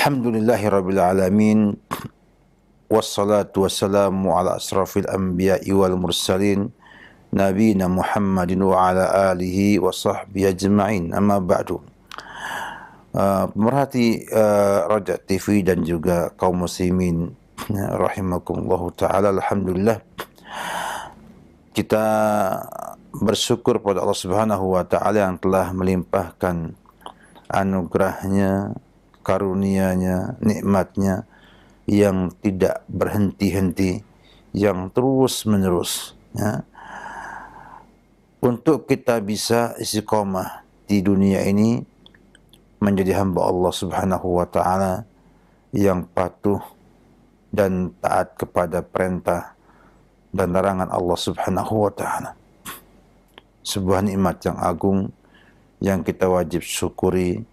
Alhamdulillahirabbil alamin wassalatu wassalamu ala asrafil anbiya'i wal mursalin nabiyina Muhammadin wa ala alihi wa sahbihi ajma'in. Amma ba'du. Pemerhati Raja TV dan juga kaum muslimin rahimakumullah taala, alhamdulillah kita bersyukur pada Allah Subhanahu wa taala yang telah melimpahkan anugerahnya, karunia-Nya, nikmat-Nya yang tidak berhenti-henti, yang terus-menerus, ya, untuk kita bisa istiqomah di dunia ini menjadi hamba Allah Subhanahu wa taala yang patuh dan taat kepada perintah dan larangan Allah Subhanahu wa taala. Sebuah nikmat yang agung yang kita wajib syukuri,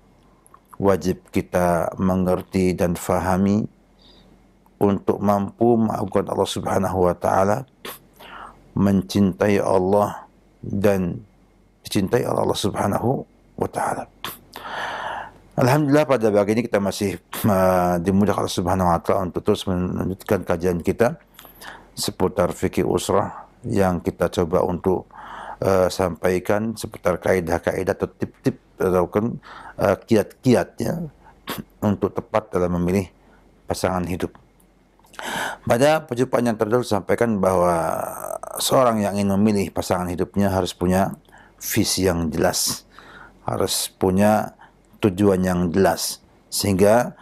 wajib kita mengerti dan fahami untuk mampu mengagungkan Allah Subhanahu wa taala, mencintai Allah dan dicintai oleh Allah Subhanahu wa taala. Alhamdulillah, pada pagi ini kita masih dimudahkan Allah Subhanahu wa taala untuk terus melanjutkan kajian kita seputar fikih usrah yang kita coba untuk sampaikan seputar kaidah-kaidah atau tip-tip ataupun kiat-kiatnya untuk tepat dalam memilih pasangan hidup. Pada perjumpaan yang terdahulu sampaikan bahwa seorang yang ingin memilih pasangan hidupnya harus punya visi yang jelas, harus punya tujuan yang jelas, sehingga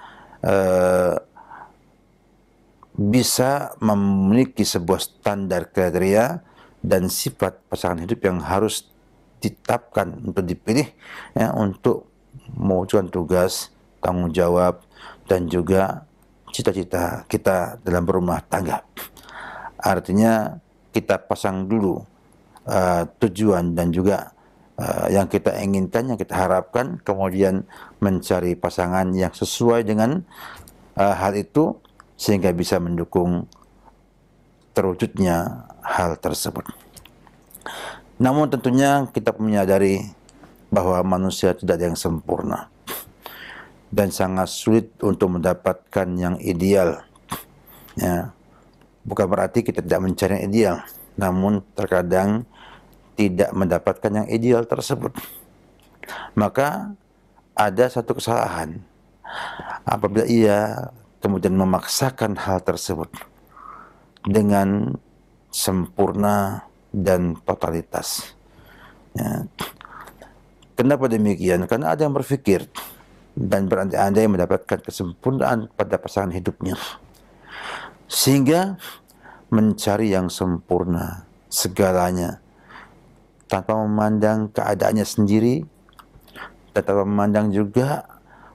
bisa memiliki sebuah standar kriteria dan sifat pasangan hidup yang harus ditetapkan untuk dipilih, ya, untuk mewujudkan tugas, tanggung jawab, dan juga cita-cita kita dalam berumah tangga. Artinya kita pasang dulu tujuan dan juga yang kita inginkan, yang kita harapkan, kemudian mencari pasangan yang sesuai dengan hal itu sehingga bisa mendukung terwujudnya hal tersebut. Namun tentunya kita menyadari bahwa manusia tidak ada yang sempurna dan sangat sulit untuk mendapatkan yang ideal. Ya, bukan berarti kita tidak mencari yang ideal, namun terkadang tidak mendapatkan yang ideal tersebut. Maka ada satu kesalahan apabila ia kemudian memaksakan hal tersebut dengan sempurna dan totalitas. Ya. Kenapa demikian? Karena ada yang berpikir dan berandai-andai mendapatkan kesempurnaan pada pasangan hidupnya, sehingga mencari yang sempurna segalanya tanpa memandang keadaannya sendiri, tanpa memandang juga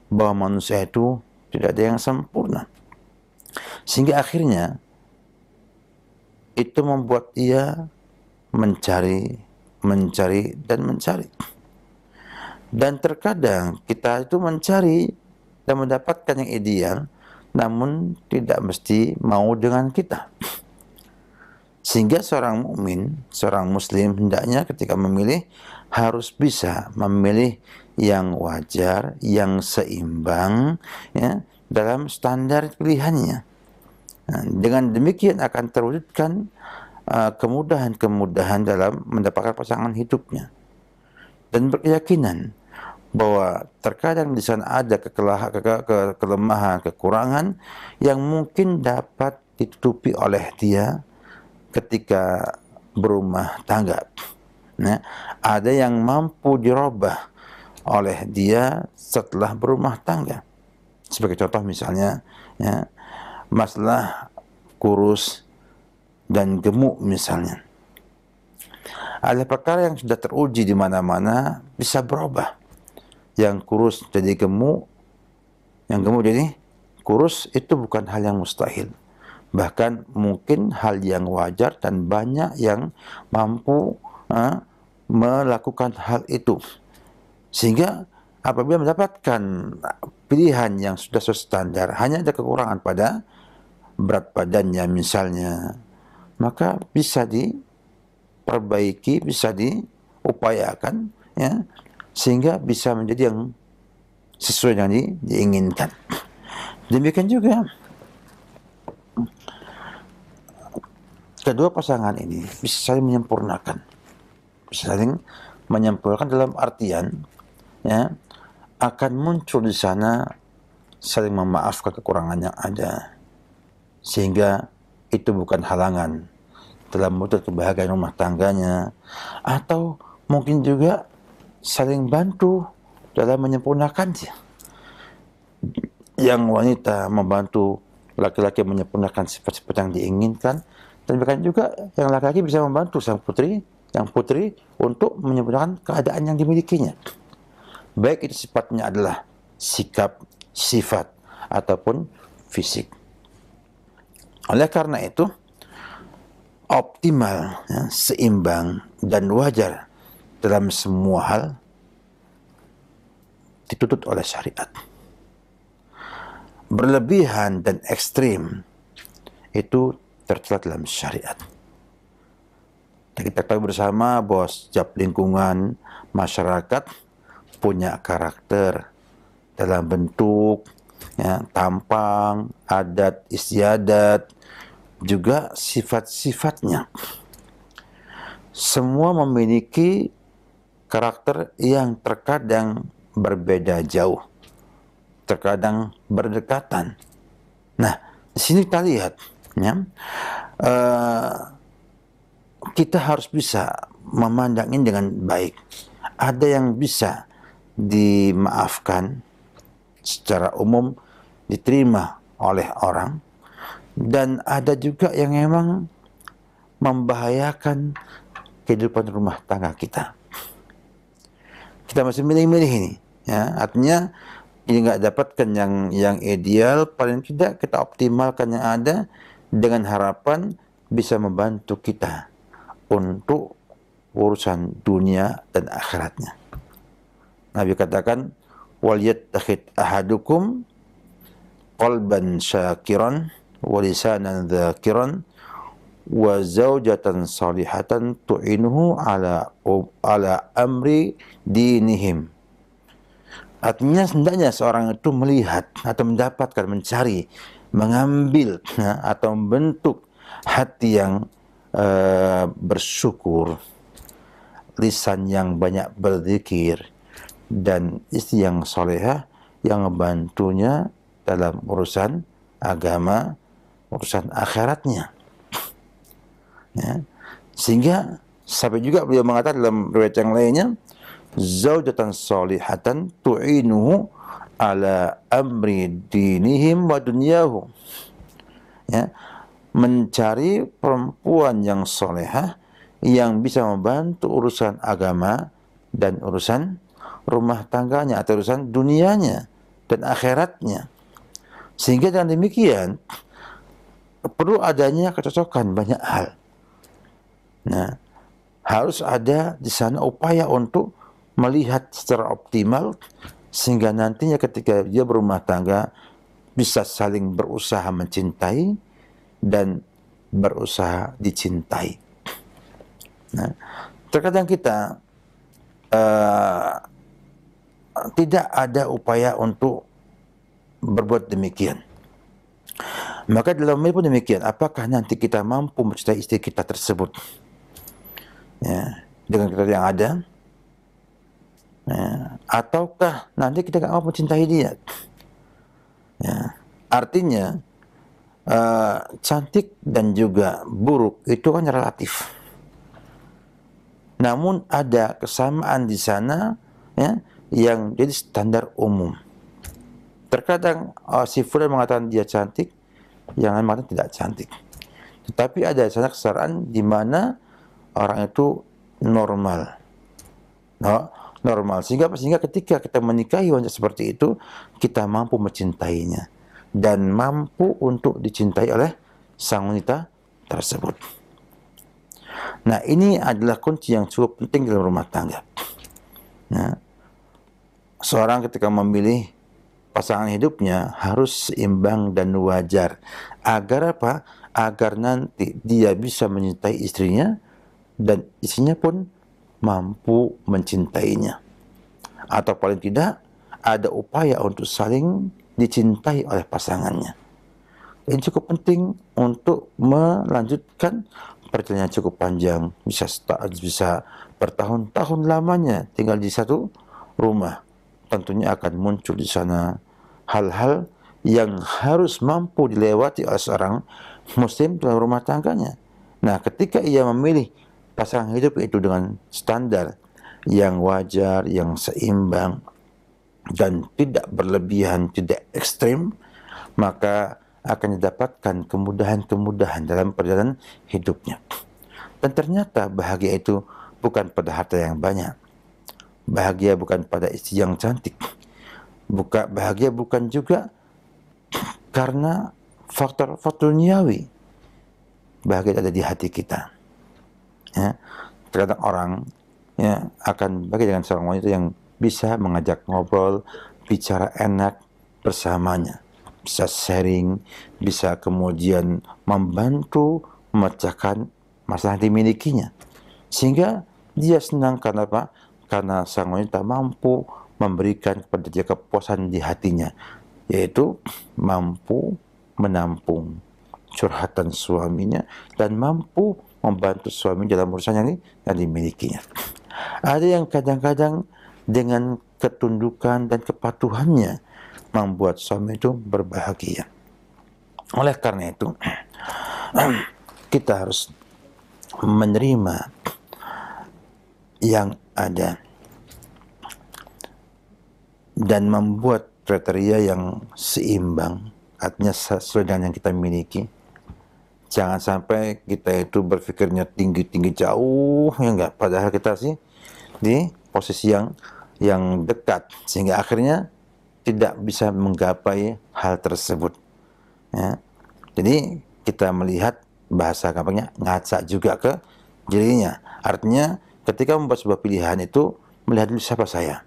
bahwa manusia itu tidak ada yang sempurna, sehingga akhirnya itu membuat ia mencari dan mencari. Dan terkadang kita itu mencari dan mendapatkan yang ideal, namun tidak mesti mau dengan kita. Sehingga seorang mukmin, seorang muslim hendaknya ketika memilih harus bisa memilih yang wajar, yang seimbang, ya, dalam standar pilihannya. Nah, dengan demikian akan terwujudkan kemudahan-kemudahan dalam mendapatkan pasangan hidupnya, dan berkeyakinan bahwa terkadang di sana ada kelemahan, kekurangan yang mungkin dapat ditutupi oleh dia ketika berumah tangga. Nah, ada yang mampu dirubah oleh dia setelah berumah tangga. Sebagai contoh misalnya, ya, masalah kurus dan gemuk misalnya. Ada perkara yang sudah teruji di mana-mana bisa berubah. Yang kurus jadi gemuk, yang gemuk jadi kurus, itu bukan hal yang mustahil. Bahkan mungkin hal yang wajar dan banyak yang mampu melakukan hal itu. Sehingga apabila mendapatkan pilihan yang sudah sesuai standar, hanya ada kekurangan pada berat badannya misalnya, maka bisa diperbaiki, bisa diupayakan, ya, sehingga bisa menjadi yang sesuai dengan diinginkan. Demikian juga kedua pasangan ini bisa saling menyempurnakan, dalam artian, ya, akan muncul di sana saling memaafkan kekurangan yang ada, sehingga itu bukan halangan dalam mewujud kebahagiaan rumah tangganya, atau mungkin juga saling bantu dalam menyempurnakannya. Yang wanita membantu laki-laki menyempurnakan sifat-sifat yang diinginkan, dan bahkan juga yang laki-laki bisa membantu sang putri, untuk menyempurnakan keadaan yang dimilikinya. Baik itu sifatnya adalah sikap, sifat, ataupun fisik. Oleh karena itu, optimal, ya, seimbang, dan wajar dalam semua hal dituntut oleh syariat. Berlebihan dan ekstrim itu tercela dalam syariat. Dan kita tahu bersama bahwa setiap lingkungan masyarakat punya karakter dalam bentuk, ya, tampang, adat istiadat, juga sifat-sifatnya. Semua memiliki karakter yang terkadang berbeda jauh, terkadang berdekatan. Nah, di sini kita lihat, ya, kita harus bisa memandang ini dengan baik. Ada yang bisa dimaafkan secara umum, diterima oleh orang, dan ada juga yang memang membahayakan kehidupan rumah tangga kita. Kita masih milih-milih ini, ya, artinya ini nggak dapatkan yang ideal, paling tidak kita optimalkan yang ada dengan harapan bisa membantu kita untuk urusan dunia dan akhiratnya. Nabi katakan, wal yattakhid ahadukum qalban syakiran wa lisanan dzakiran wa zaujatan salihatan tu'inuhu ala amri dinihim. Artinya hendaknya seorang itu melihat atau mendapatkan, mencari, mengambil, ya, atau membentuk hati yang bersyukur, lisan yang banyak berzikir, dan istri yang solehah yang membantunya dalam urusan agama, urusan akhiratnya. Ya. Sehingga sampai juga beliau mengatakan dalam riwayat yang lainnya, zaujatan solihatan tu'inuhu ala amri dinihim wa dunyahum. Ya, mencari perempuan yang solehah yang bisa membantu urusan agama dan urusan rumah tangganya atau urusan dunianya dan akhiratnya. Sehingga dengan demikian perlu adanya kecocokan banyak hal. Nah, harus ada di sana upaya untuk melihat secara optimal sehingga nantinya ketika dia berumah tangga bisa saling berusaha mencintai dan berusaha dicintai. Nah, terkadang kita tidak ada upaya untuk berbuat demikian. Maka dalam hal pun demikian, apakah nanti kita mampu mencintai istri kita tersebut, ya, dengan kita yang ada, ya, ataukah nanti kita tidak mampu mencintai dia? Ya, artinya cantik dan juga buruk itu kan relatif. Namun ada kesamaan di sana, ya, yang jadi standar umum. Terkadang si fulan mengatakan dia cantik, yang lain mengatakan tidak cantik. Tetapi ada sana kesetaraan di mana orang itu normal. Normal. Sehingga ketika kita menikahi wanita seperti itu, kita mampu mencintainya dan mampu untuk dicintai oleh sang wanita tersebut. Nah, ini adalah kunci yang cukup penting dalam rumah tangga. Nah, seorang ketika memilih pasangan hidupnya harus seimbang dan wajar. Agar apa? Agar nanti dia bisa mencintai istrinya dan istrinya pun mampu mencintainya. Atau paling tidak ada upaya untuk saling, dicintai oleh pasangannya. Ini cukup penting untuk melanjutkan perjalanan cukup panjang, bisa bertahun-tahun lamanya tinggal di satu rumah. Tentunya akan muncul di sana hal-hal yang harus mampu dilewati oleh seorang muslim dalam rumah tangganya. Nah, ketika ia memilih pasangan hidup itu dengan standar yang wajar, yang seimbang, dan tidak berlebihan, tidak ekstrim, maka akan didapatkan kemudahan-kemudahan dalam perjalanan hidupnya. Dan ternyata bahagia itu bukan pada harta yang banyak. Bahagia bukan pada istri yang cantik. Bahagia bukan juga karena faktor-faktor duniawi. Bahagia ada di hati kita. Ya, terkadang orang akan bahagia dengan seorang wanita yang bisa mengajak ngobrol, bicara enak bersamanya, bisa sharing, bisa kemudian membantu memecahkan masalah yang dimilikinya, sehingga dia senang. Karena apa? Karena sang wanita mampu memberikan kepada dia kepuasan di hatinya, yaitu mampu menampung curhatan suaminya dan mampu membantu suami dalam urusan yang dimilikinya. Ada yang kadang-kadang dengan ketundukan dan kepatuhannya membuat suami itu berbahagia. Oleh karena itu, kita harus menerima yang ada dan membuat kriteria yang seimbang, artinya sesuai dengan yang kita miliki. Jangan sampai kita itu berpikirnya tinggi-tinggi jauh, ya enggak, padahal kita sih di posisi yang dekat, sehingga akhirnya tidak bisa menggapai hal tersebut. Ya. Jadi kita melihat, bahasa gampangnya, ngaca juga ke dirinya. Artinya ketika membuat sebuah pilihan itu melihat dulu siapa saya.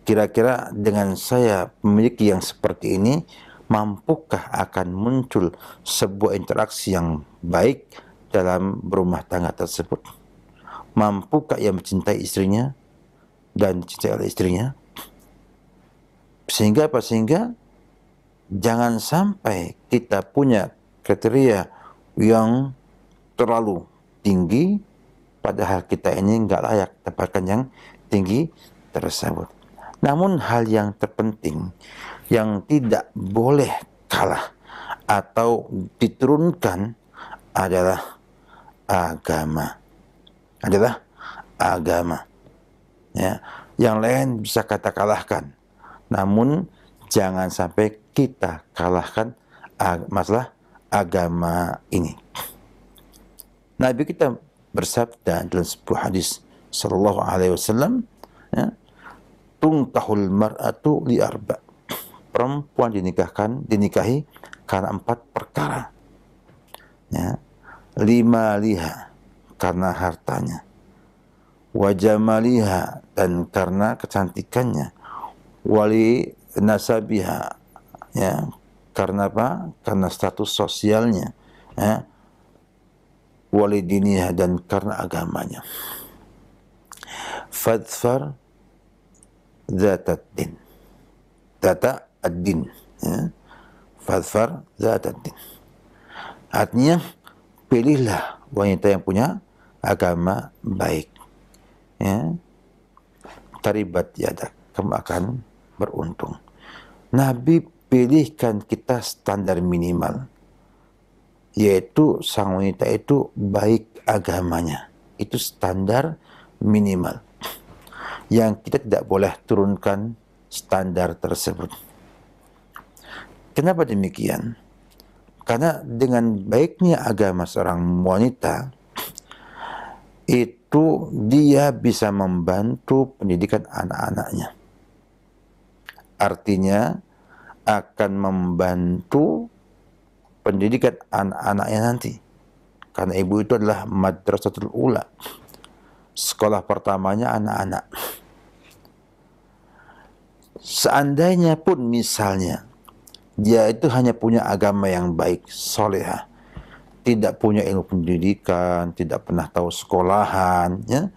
Kira-kira dengan saya memiliki yang seperti ini, mampukah akan muncul sebuah interaksi yang baik dalam berumah tangga tersebut? Mampukah ia mencintai istrinya dan dicintai oleh istrinya? Sehingga apa? Sehingga jangan sampai kita punya kriteria yang terlalu tinggi, padahal kita ini nggak layak dapatkan yang tinggi tersebut. Namun hal yang terpenting yang tidak boleh kalah atau diturunkan adalah agama. Ya, yang lain bisa kita kalahkan, namun jangan sampai kita kalahkan masalah agama ini. Nabi kita bersabda dalam sebuah hadis sallallahu alaihi wasallam, ya, tungkahul mar'atu li arba. Perempuan dinikahi karena 4 perkara. Ya. 5 liha, karena hartanya, wajamaliha, dan karena kecantikannya, wali nasabiha, ya, karena apa? Karena status sosialnya, ya, wali diniha, dan karena agamanya. Fadfar zata ad-din, ya. Fadfar zata ad-din, artinya pilihlah wanita yang punya agama baik, ya. Taribat yadak, kamu akan beruntung. Nabi pilihkan kita standar minimal, yaitu sang wanita itu baik agamanya. Itu standar minimal yang kita tidak boleh turunkan standar tersebut. Kenapa demikian? Karena dengan baiknya agama seorang wanita, itu dia bisa membantu pendidikan anak-anaknya. Artinya akan membantu pendidikan anak-anaknya nanti. Karena ibu itu adalah madrasatul ula, sekolah pertamanya anak-anak. Seandainya pun misalnya dia itu hanya punya agama yang baik, solehah, tidak punya ilmu pendidikan, tidak pernah tahu sekolahan, ya,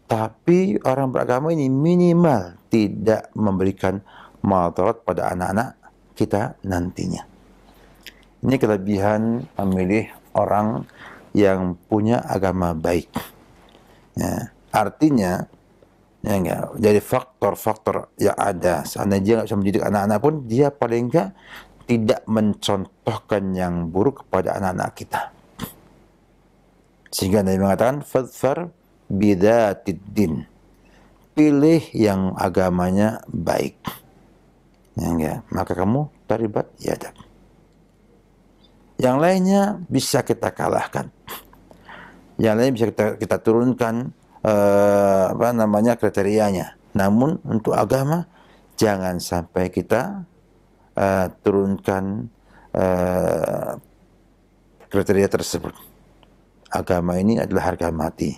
tapi orang beragama ini minimal tidak memberikan madarat pada anak-anak kita nantinya. Ini kelebihan memilih orang yang punya agama baik. Ya, artinya, ya enggak, dari faktor-faktor yang ada, seandainya dia nggak bisa mendidik anak-anak pun, dia paling enggak tidak mencontohkan yang buruk kepada anak-anak kita. Sehingga Nabi mengatakan, fadfar bidatid din. Pilih yang agamanya baik. Ya enggak, maka kamu taribat yadak. Yang lainnya bisa kita kalahkan. Yang lain bisa kita turunkan kriterianya. Namun untuk agama jangan sampai kita turunkan kriteria tersebut. Agama ini adalah harga mati.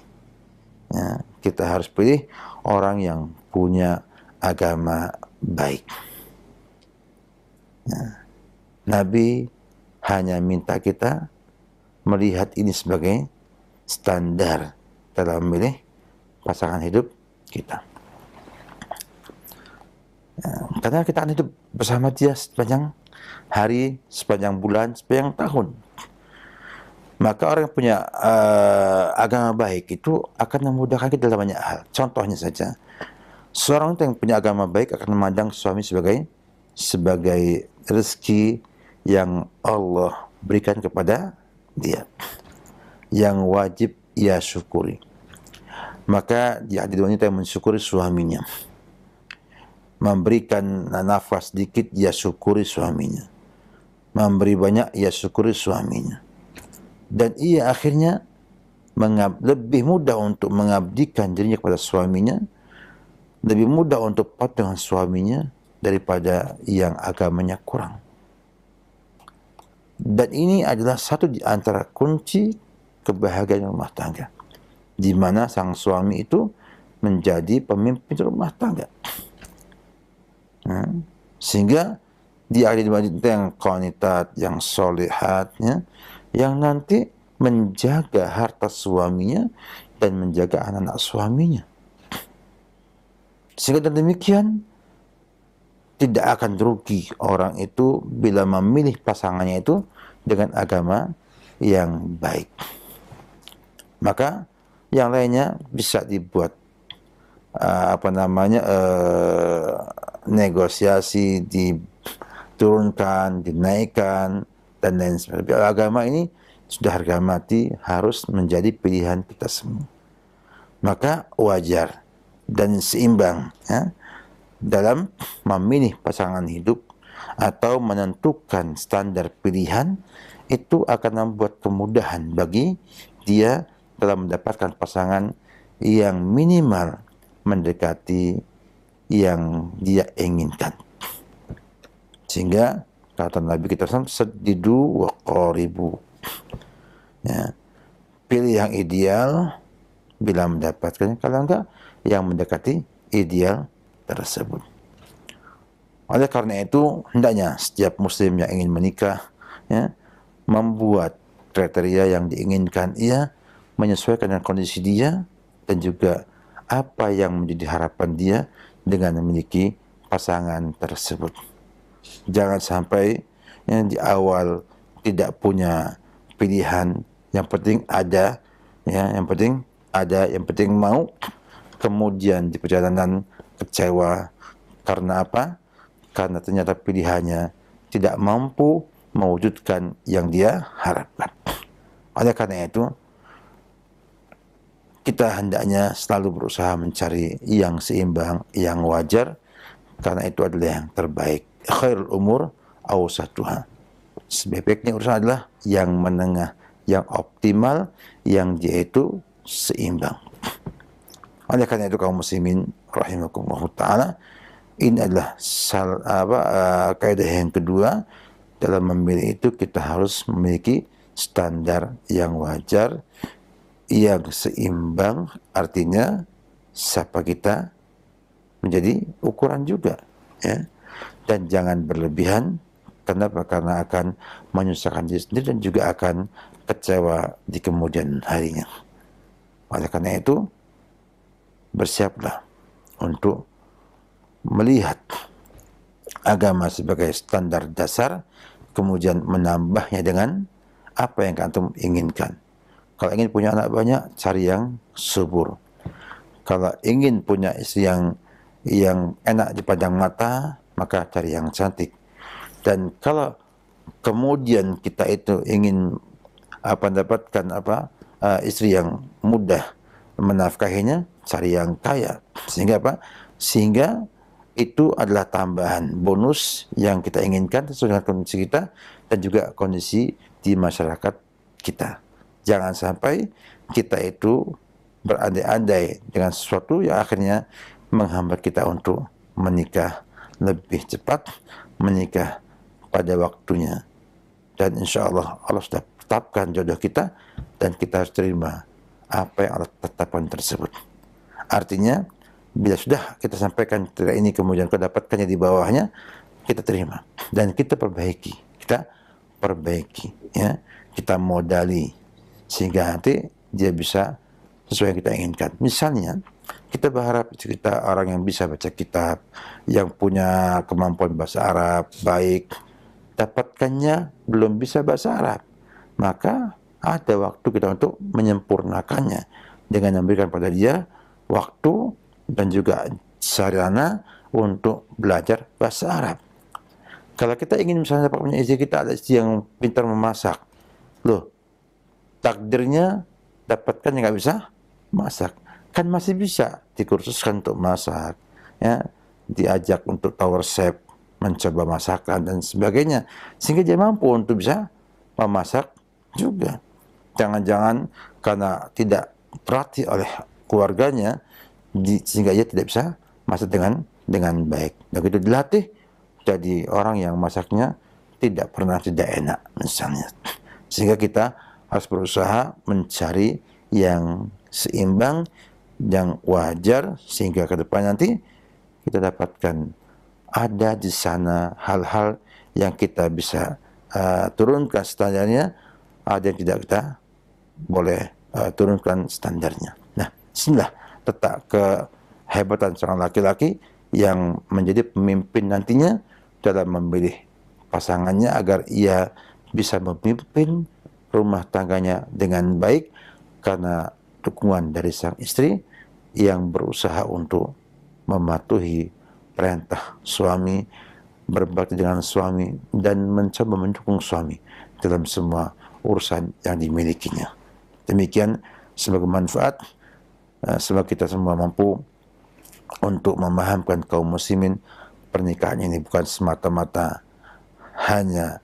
Ya, kita harus pilih orang yang punya agama baik. Ya. Nabi hanya minta kita melihat ini sebagai standar dalam memilih pasangan hidup kita. Ya, karena kita akan hidup bersama dia sepanjang hari, sepanjang bulan, sepanjang tahun. Maka orang yang punya agama baik itu akan memudahkan kita dalam banyak hal. Contohnya saja, seorang yang punya agama baik akan memandang suami sebagai rezeki yang Allah berikan kepada dia, yang wajib ia syukuri. Maka dia jadi wanita yang mensyukuri suaminya, memberikan nafas sedikit ia syukuri suaminya, memberi banyak ia syukuri suaminya, dan ia akhirnya lebih mudah untuk mengabdikan dirinya kepada suaminya, lebih mudah untuk patuh dengan suaminya daripada yang agamanya kurang. Dan ini adalah satu di antara kunci kebahagiaan rumah tangga, di mana sang suami itu menjadi pemimpin rumah tangga. Sehingga dia ada di wanita yang qanitat, yang solihat, yang nanti menjaga harta suaminya dan menjaga anak-anak suaminya. Sehingga dengan demikian tidak akan rugi orang itu bila memilih pasangannya itu dengan agama yang baik. Maka yang lainnya bisa dibuat negosiasi, diturunkan, dinaikkan, dan lain sebagainya. Agama ini sudah harga mati, harus menjadi pilihan kita semua. Maka wajar dan seimbang dalam memilih pasangan hidup atau menentukan standar pilihan, itu akan membuat kemudahan bagi dia dalam mendapatkan pasangan yang minimal mendekati yang dia inginkan. Sehingga kata Nabi kita sedidu wa qaribu. Ya, pilih yang ideal bila mendapatkannya, kalau enggak yang mendekati ideal tersebut. Oleh karena itu, hendaknya setiap muslim yang ingin menikah membuat kriteria yang diinginkan, ia menyesuaikan dengan kondisi dia dan juga apa yang menjadi harapan dia dengan memiliki pasangan tersebut. Jangan sampai di awal tidak punya pilihan, yang penting ada, yang penting ada, yang penting mau, kemudian di perjalanan kecewa. Karena apa? Karena ternyata pilihannya tidak mampu mewujudkan yang dia harapkan. Oleh karena itu, kita hendaknya selalu berusaha mencari yang seimbang, yang wajar, karena itu adalah yang terbaik. Khairul umur awsatuha. Sebaik-baiknya urusan adalah yang menengah, yang optimal, yang dia itu seimbang. Oleh karena itu kaum muslimin rahimakumullah ta'ala, ini adalah kaidah yang kedua. Dalam memilih itu kita harus memiliki standar yang wajar, yang seimbang, artinya siapa kita menjadi ukuran juga, dan jangan berlebihan. Kenapa? Karena akan menyusahkan diri sendiri dan juga akan kecewa di kemudian harinya. Oleh karena itu, bersiaplah untuk melihat agama sebagai standar dasar, kemudian menambahnya dengan apa yang antum inginkan. Kalau ingin punya anak banyak, cari yang subur. Kalau ingin punya istri yang enak dipandang mata, maka cari yang cantik. Dan kalau kemudian kita itu ingin mendapatkan istri yang mudah menafkahinya, cari yang kaya. Sehingga apa? Sehingga itu adalah tambahan bonus yang kita inginkan sesuai dengan kondisi kita dan juga kondisi di masyarakat kita. Jangan sampai kita itu berandai-andai dengan sesuatu yang akhirnya menghambat kita untuk menikah lebih cepat, menikah pada waktunya. Dan insya Allah, Allah sudah tetapkan jodoh kita dan kita harus terima apa yang Allah tetapkan tersebut. Artinya, bila sudah kita sampaikan tidak ini kemudian kita dapatkannya di bawahnya, kita terima dan kita perbaiki. Ya. Kita modali sehingga nanti dia bisa sesuai yang kita inginkan. Misalnya, kita berharap kita orang yang bisa baca kitab, yang punya kemampuan bahasa Arab baik, dapatkannya belum bisa bahasa Arab, maka ada waktu kita untuk menyempurnakannya dengan memberikan pada dia waktu dan juga sarana untuk belajar bahasa Arab. Kalau kita ingin misalnya dapat punya istri, kita ada istri yang pintar memasak, loh, takdirnya dapatkan yang nggak bisa masak, kan masih bisa dikursuskan untuk masak, ya, diajak untuk tahu resep, mencoba masakan dan sebagainya, sehingga dia mampu untuk bisa memasak juga. Jangan-jangan karena tidak perhati oleh keluarganya, sehingga ia tidak bisa masak dengan baik. Begitu dilatih, jadi orang yang masaknya tidak pernah tidak enak misalnya. Sehingga kita harus berusaha mencari yang seimbang, yang wajar, sehingga ke depan nanti kita dapatkan ada di sana hal-hal yang kita bisa turunkan standarnya, ada yang tidak kita boleh turunkan standarnya. Nah, inilah letak kehebatan seorang laki-laki yang menjadi pemimpin nantinya dalam memilih pasangannya agar ia bisa memimpin rumah tangganya dengan baik karena dukungan dari sang istri yang berusaha untuk mematuhi perintah suami, berbakti dengan suami, dan mencoba mendukung suami dalam semua urusan yang dimilikinya. Demikian sebagai manfaat, semoga kita semua mampu untuk memahamkan kaum muslimin pernikahan ini bukan semata-mata hanya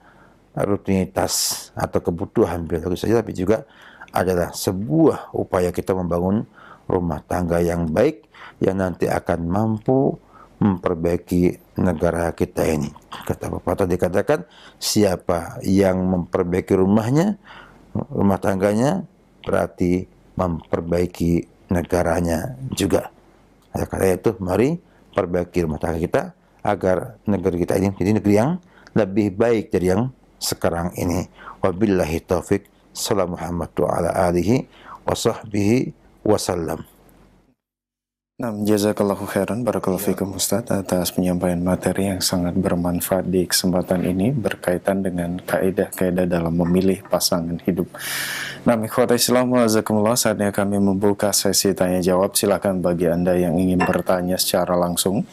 rutinitas atau kebutuhan biologis saja, tapi juga adalah sebuah upaya kita membangun rumah tangga yang baik yang nanti akan mampu memperbaiki negara kita ini. Kata pepatah dikatakan, siapa yang memperbaiki rumahnya, rumah tangganya, berarti memperbaiki negaranya juga. Karena itu, mari perbaiki rumah tangga kita agar negeri kita ini menjadi negeri yang lebih baik dari yang sekarang ini. Wabillahi taufik. Assalamualaikum warahmatullahi wasallam. Nah, jazakallahu khairan, barakallahu fikum Ustaz atas penyampaian materi yang sangat bermanfaat di kesempatan ini berkaitan dengan kaidah-kaidah dalam memilih pasangan hidup. Nah, ikhwata Islam wazakumullah, saatnya kami membuka sesi tanya jawab. Silakan bagi Anda yang ingin bertanya secara langsung.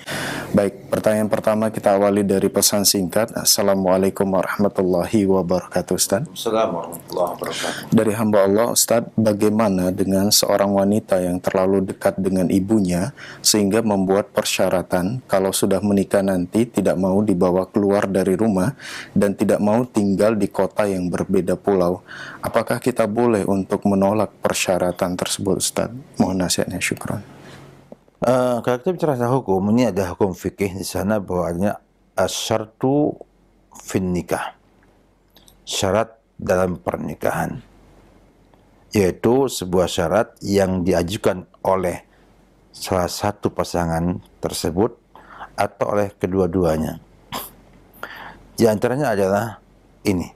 Baik, pertanyaan pertama kita awali dari pesan singkat. Assalamualaikum warahmatullahi wabarakatuh Ustaz. Assalamualaikum warahmatullahi wabarakatuh. Dari hamba Allah Ustaz, bagaimana dengan seorang wanita yang terlalu dekat dengan ibunya sehingga membuat persyaratan kalau sudah menikah nanti tidak mau dibawa keluar dari rumah dan tidak mau tinggal di kota yang berbeda pulau. Apakah kita boleh untuk menolak persyaratan tersebut Ustaz? Mohon nasihatnya, syukran. Kalau kita bicara tentang hukum, ini ada hukum fikih di sana bahwa adanya asyartu fin nikah, syarat dalam pernikahan, yaitu sebuah syarat yang diajukan oleh salah satu pasangan tersebut atau oleh kedua-duanya. Di antaranya adalah ini,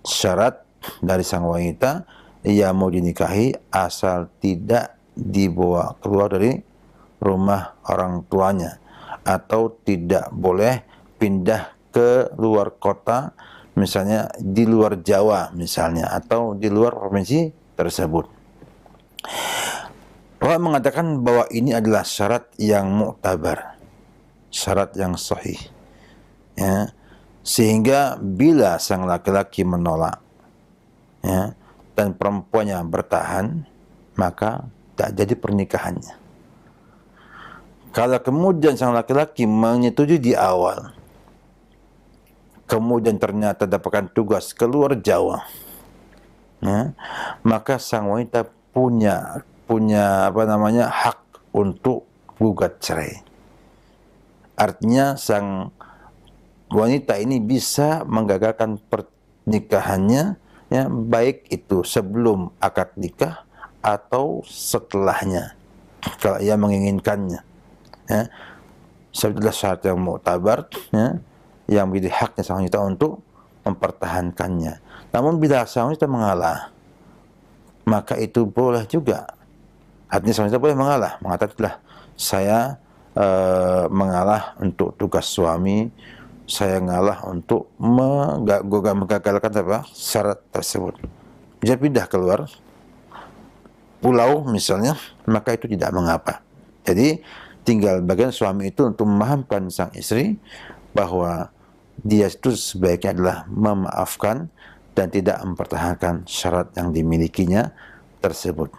syarat dari sang wanita ia mau dinikahi asal tidak dibawa keluar dari rumah orang tuanya atau tidak boleh pindah ke luar kota, misalnya di luar Jawa misalnya, atau di luar provinsi tersebut. Ulama mengatakan bahwa ini adalah syarat yang mu'tabar, syarat yang sahih, ya, sehingga bila sang laki-laki menolak, ya, dan perempuannya bertahan, maka tak jadi pernikahannya. Kalau kemudian sang laki-laki menyetujui di awal, kemudian ternyata dapatkan tugas keluar Jawa, ya, maka sang wanita punya hak untuk gugat cerai. Artinya sang wanita ini bisa menggagalkan pernikahannya, ya, baik itu sebelum akad nikah atau setelahnya kalau ia menginginkannya, ya. Sebetulnya syarat yang mu'tabar, ya, yang menjadi haknya sang wanita untuk mempertahankannya. Namun bila sang wanita mengalah, maka itu boleh juga. Artinya sang wanita boleh mengalah, mengatakanlah, saya mengalah untuk tugas suami, saya ngalah untuk menggagalkan syarat tersebut. Bisa pindah keluar pulau misalnya, maka itu tidak mengapa. Jadi tinggal bagian suami itu untuk memahamkan sang istri bahwa dia itu sebaiknya adalah memaafkan dan tidak mempertahankan syarat yang dimilikinya tersebut.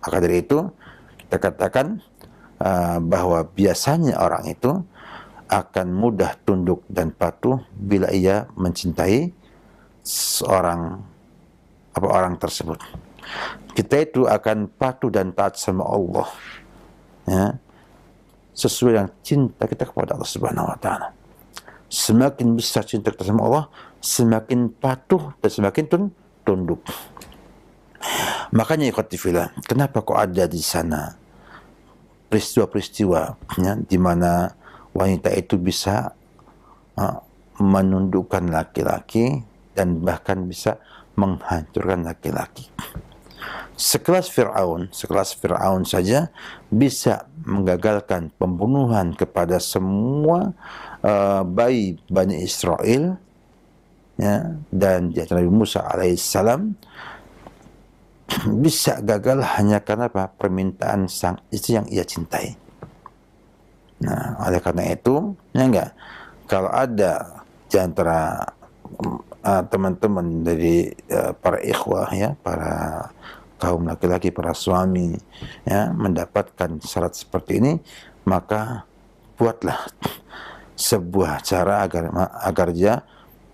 Maka dari itu kita katakan bahwa biasanya orang itu akan mudah tunduk dan patuh bila ia mencintai orang tersebut. Kita itu akan patuh dan taat sama Allah, ya, sesuai dengan cinta kita kepada Allah Subhanahu wa taala. Semakin besar cinta kita sama Allah, semakin patuh dan semakin tunduk. Makanya ikhwati fillah, kenapa kok ada di sana peristiwa-peristiwa, ya, di mana wanita itu bisa menundukkan laki-laki dan bahkan bisa menghancurkan laki-laki. Sekelas Fir'aun saja bisa menggagalkan pembunuhan kepada semua bayi Bani Israel, ya, dan di Nabi Musa alaihissalam bisa gagal hanya karena permintaan sang istri yang ia cintai. Nah, oleh karena itu, ya enggak, kalau ada di antara teman-teman dari para ikhwah, ya, para kaum laki-laki, para suami, ya, mendapatkan syarat seperti ini, maka buatlah sebuah cara agar dia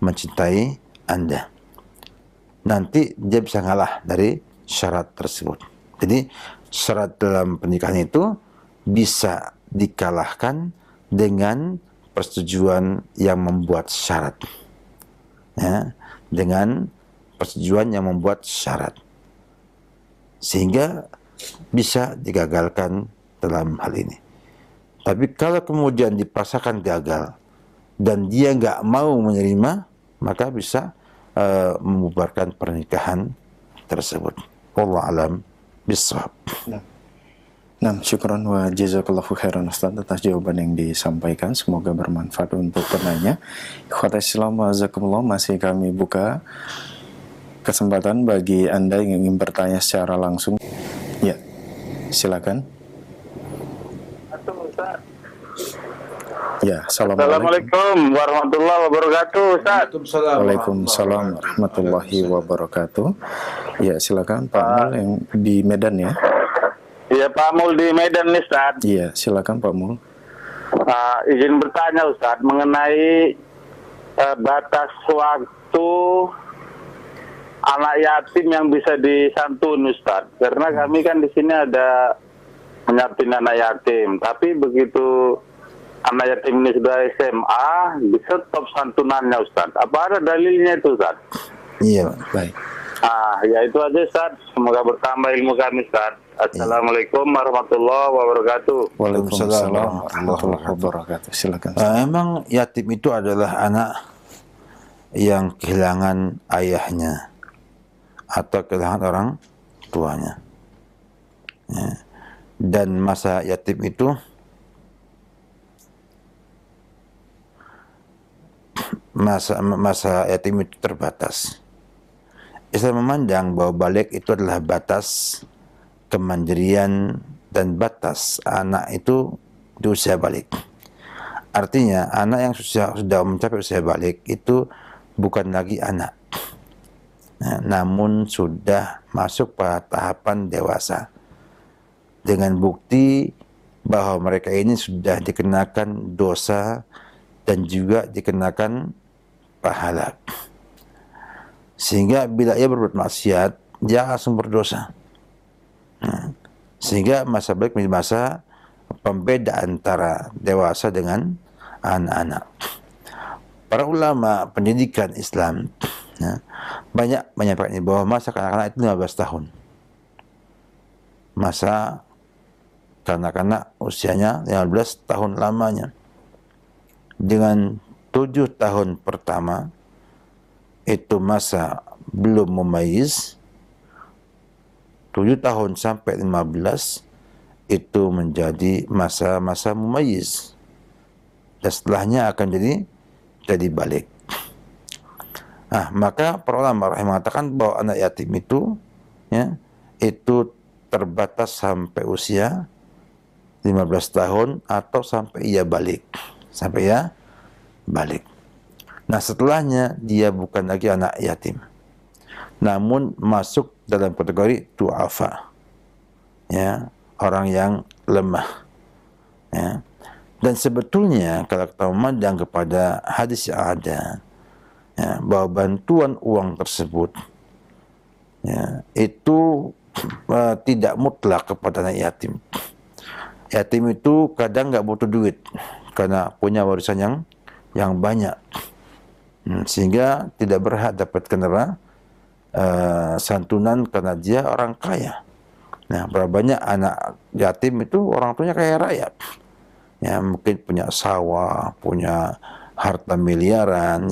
mencintai Anda. Nanti dia bisa ngalah dari syarat tersebut. Jadi syarat dalam pernikahan itu bisa dikalahkan dengan persetujuan yang membuat syarat, ya, dengan persetujuan yang membuat syarat, sehingga bisa digagalkan dalam hal ini. Tapi kalau kemudian dipaksakan gagal dan dia nggak mau menerima, maka bisa membubarkan pernikahan tersebut. Wallahu a'lam bishawab. Nah, syukran wa jazakallahu khairan Ustaz atas jawaban yang disampaikan. Semoga bermanfaat untuk penanya. Ikhwatal Islam wa jazakumullah, masih kami buka kesempatan bagi Anda yang ingin bertanya secara langsung. Ya, silakan. Ya, Assalamualaikum warahmatullahi wabarakatuh, Ustaz. Waalaikumsalam warahmatullahi wabarakatuh. Ya, silakan Pak Mul yang di Medan, ya. Iya, Pak Mul di Medan nih, Ustaz. Iya, silakan Pak Mul. Izin bertanya, Ustaz, mengenai batas waktu anak yatim yang bisa disantun, Ustaz. Karena kami kan di sini ada menyatin anak yatim, tapi begitu anak yatim ini sudah SMA, di stop santunannya, Ustaz. Apa ada dalilnya itu, Ustaz? Iya, baik. Ya itu aja, Ustaz. Semoga bertambah ilmu kami, Ustaz. Assalamualaikum warahmatullahi wabarakatuh. Waalaikumsalam warahmatullahi wabarakatuh. Silakan. Memang yatim itu adalah anak yang kehilangan ayahnya atau kehilangan orang tuanya, ya. Dan masa yatim itu masa yatim itu terbatas. Islam memandang bahwa balik itu adalah batas kemandirian dan batas anak itu di usia balik. Artinya anak yang sudah mencapai usia balik itu bukan lagi anak, namun sudah masuk pada tahapan dewasa dengan bukti bahwa mereka ini sudah dikenakan dosa dan juga dikenakan pahala. Sehingga bila ia berbuat maksiat, dia langsung berdosa. Sehingga masa balik menjadi masa pembeda antara dewasa dengan anak-anak. Para ulama pendidikan Islam banyak menyampaikan bahwa masa kanak-kanak itu 15 tahun. Masa kanak-kanak usianya 15 tahun lamanya. Dengan 7 tahun pertama itu masa belum memayyiz, 7 tahun sampai 15 itu menjadi masa-masa mumayyiz, dan setelahnya akan jadi balik. Maka para ulama mengatakan bahwa anak yatim itu itu terbatas sampai usia 15 tahun atau sampai ia balik. Nah, setelahnya dia bukan lagi anak yatim, namun masuk dalam kategori du'afa, orang yang lemah. Dan sebetulnya kalau kita memandang kepada hadis yang ada, bahwa bantuan uang tersebut itu tidak mutlak kepada anak yatim. Yatim itu kadang nggak butuh duit karena punya warisan yang banyak, sehingga tidak berhak dapatkan santunan karena dia orang kaya. Nah, berapa banyak anak yatim itu orang tuanya kaya raya, mungkin punya sawah, punya harta miliaran,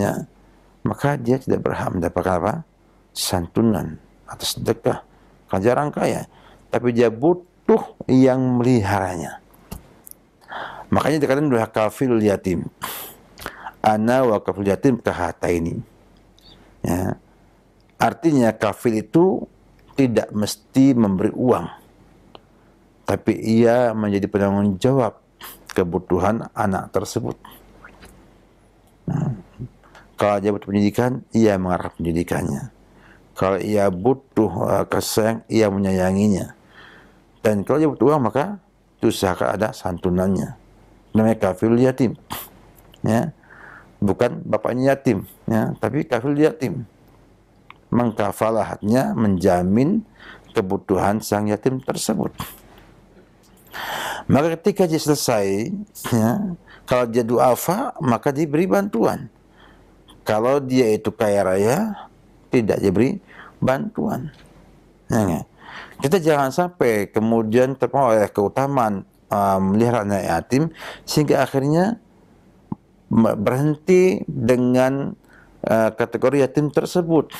maka dia tidak berhak mendapatkan santunan atau sedekah karena dia orang kaya, tapi dia butuh yang meliharanya. Makanya dikatakan dua kafil yatim, ana wa kafil yatim kahataini. Artinya kafil itu tidak mesti memberi uang, tapi ia menjadi penanggung jawab kebutuhan anak tersebut. Kalau dia butuh pendidikan, ia mengarah pendidikannya. Kalau ia butuh kasih sayang, ia menyayanginya. Dan kalau dia butuh uang, maka diusahakan ada santunannya. Namanya kafil yatim, bukan bapaknya yatim, tapi kafil yatim. Mengkafalahatnya menjamin kebutuhan sang yatim tersebut. Maka ketika dia selesai, kalau dia du'afa, maka diberi bantuan. Kalau dia itu kaya raya, tidak diberi bantuan. Kita jangan sampai kemudian terpengaruh oleh keutamaan melihara anak yatim, sehingga akhirnya berhenti dengan kategori yatim tersebut.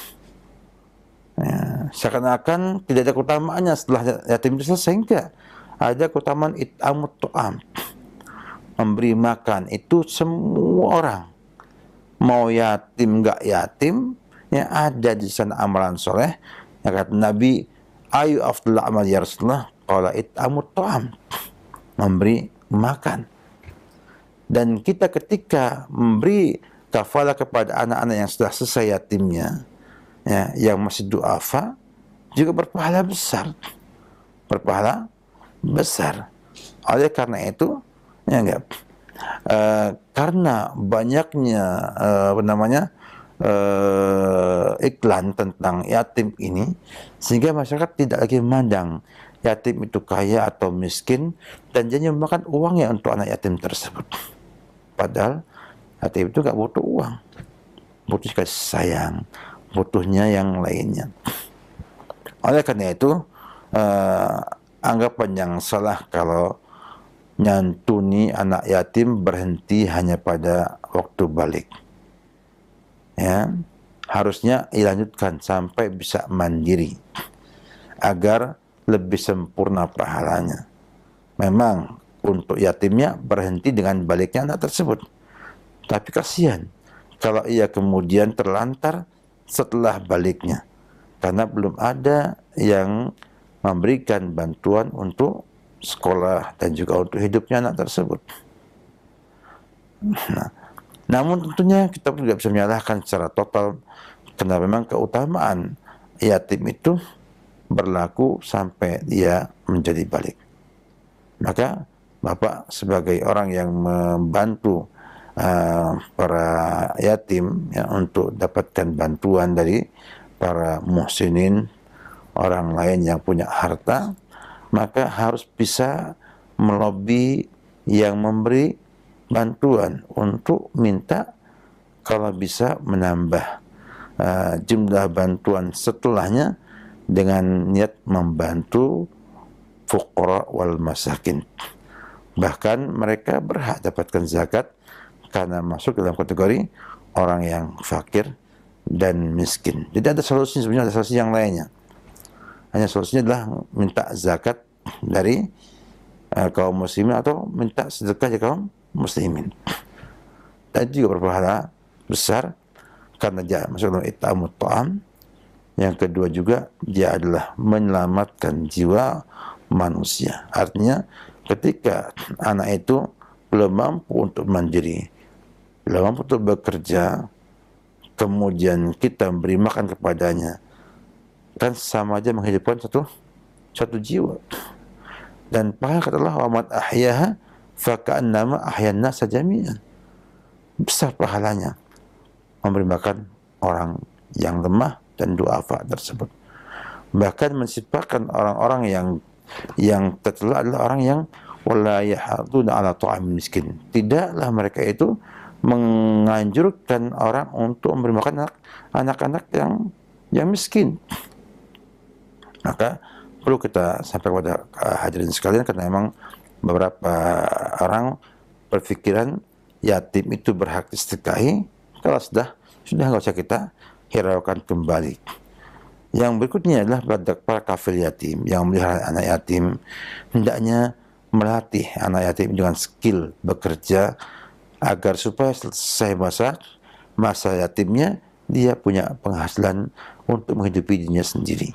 Seakan-akan tidak ada keutamaannya setelah yatim itu selesai. Enggak, ada keutamaan it'amut tu'am, memberi makan. Itu semua orang, mau yatim enggak yatim, ada di sana amalan soleh. Kata Nabi, ayu afdal amal ya Rasulullah, qala it'amut tu'am, memberi makan. Dan kita ketika memberi kafalah kepada anak-anak yang sudah selesai yatimnya, yang masih du'afa, juga berpahala besar. Oleh karena itu, karena banyaknya iklan tentang yatim ini, sehingga masyarakat tidak lagi memandang yatim itu kaya atau miskin, dan dia memakan uangnya untuk anak yatim tersebut. Padahal yatim itu gak butuh uang, butuh kasih sayang, butuhnya yang lainnya. Oleh karena itu, anggapan yang salah kalau nyantuni anak yatim berhenti hanya pada waktu balik. Harusnya dilanjutkan sampai bisa mandiri, agar lebih sempurna pahalanya. Memang untuk yatimnya berhenti dengan baliknya anak tersebut, tapi kasihan kalau ia kemudian terlantar setelah baliknya, karena belum ada yang memberikan bantuan untuk sekolah dan juga untuk hidupnya anak tersebut. Nah, namun tentunya kita pun tidak bisa menyalahkan secara total, karena memang keutamaan yatim itu berlaku sampai dia menjadi balik. Maka Bapak sebagai orang yang membantu para yatim ya, untuk dapatkan bantuan dari para muhsinin, orang lain yang punya harta, maka harus bisa melobi yang memberi bantuan untuk minta kalau bisa menambah jumlah bantuan setelahnya dengan niat membantu fuqara wal masakin. Bahkan mereka berhak dapatkan zakat karena masuk dalam kategori orang yang fakir dan miskin. Jadi ada solusi, sebenarnya ada solusi yang lainnya. Hanya solusinya adalah minta zakat dari kaum muslimin atau minta sedekah dari kaum muslimin. Dan juga berpahala besar karena dia masuk dalam it'amut ta'am. Yang kedua juga dia adalah menyelamatkan jiwa manusia. Artinya ketika anak itu belum mampu untuk mandiri, belum mampu untuk bekerja, kemudian kita beri makan kepadanya, kan sama aja menghidupkan satu jiwa. Dan pahala kata Allah, wa man ahyaha faka'annama ahyan nasa jami'an. Besar pahalanya memberi makan orang yang lemah dan duafa tersebut. Bahkan mensifatkan orang-orang yang tercela adalah orang yang wala yahduna ala ta'amil miskin. Tidaklah mereka itu menganjurkan orang untuk memberi makan anak-anak yang miskin. Maka perlu kita sampaikan kepada hadirin sekalian, karena memang beberapa orang berpikiran yatim itu berhak disedekahi. Kalau sudah nggak usah kita hiraukan kembali. Yang berikutnya adalah para kafil yatim yang melihara anak yatim, hendaknya melatih anak yatim dengan skill bekerja agar supaya selesai masa yatimnya dia punya penghasilan untuk menghidupi dirinya sendiri.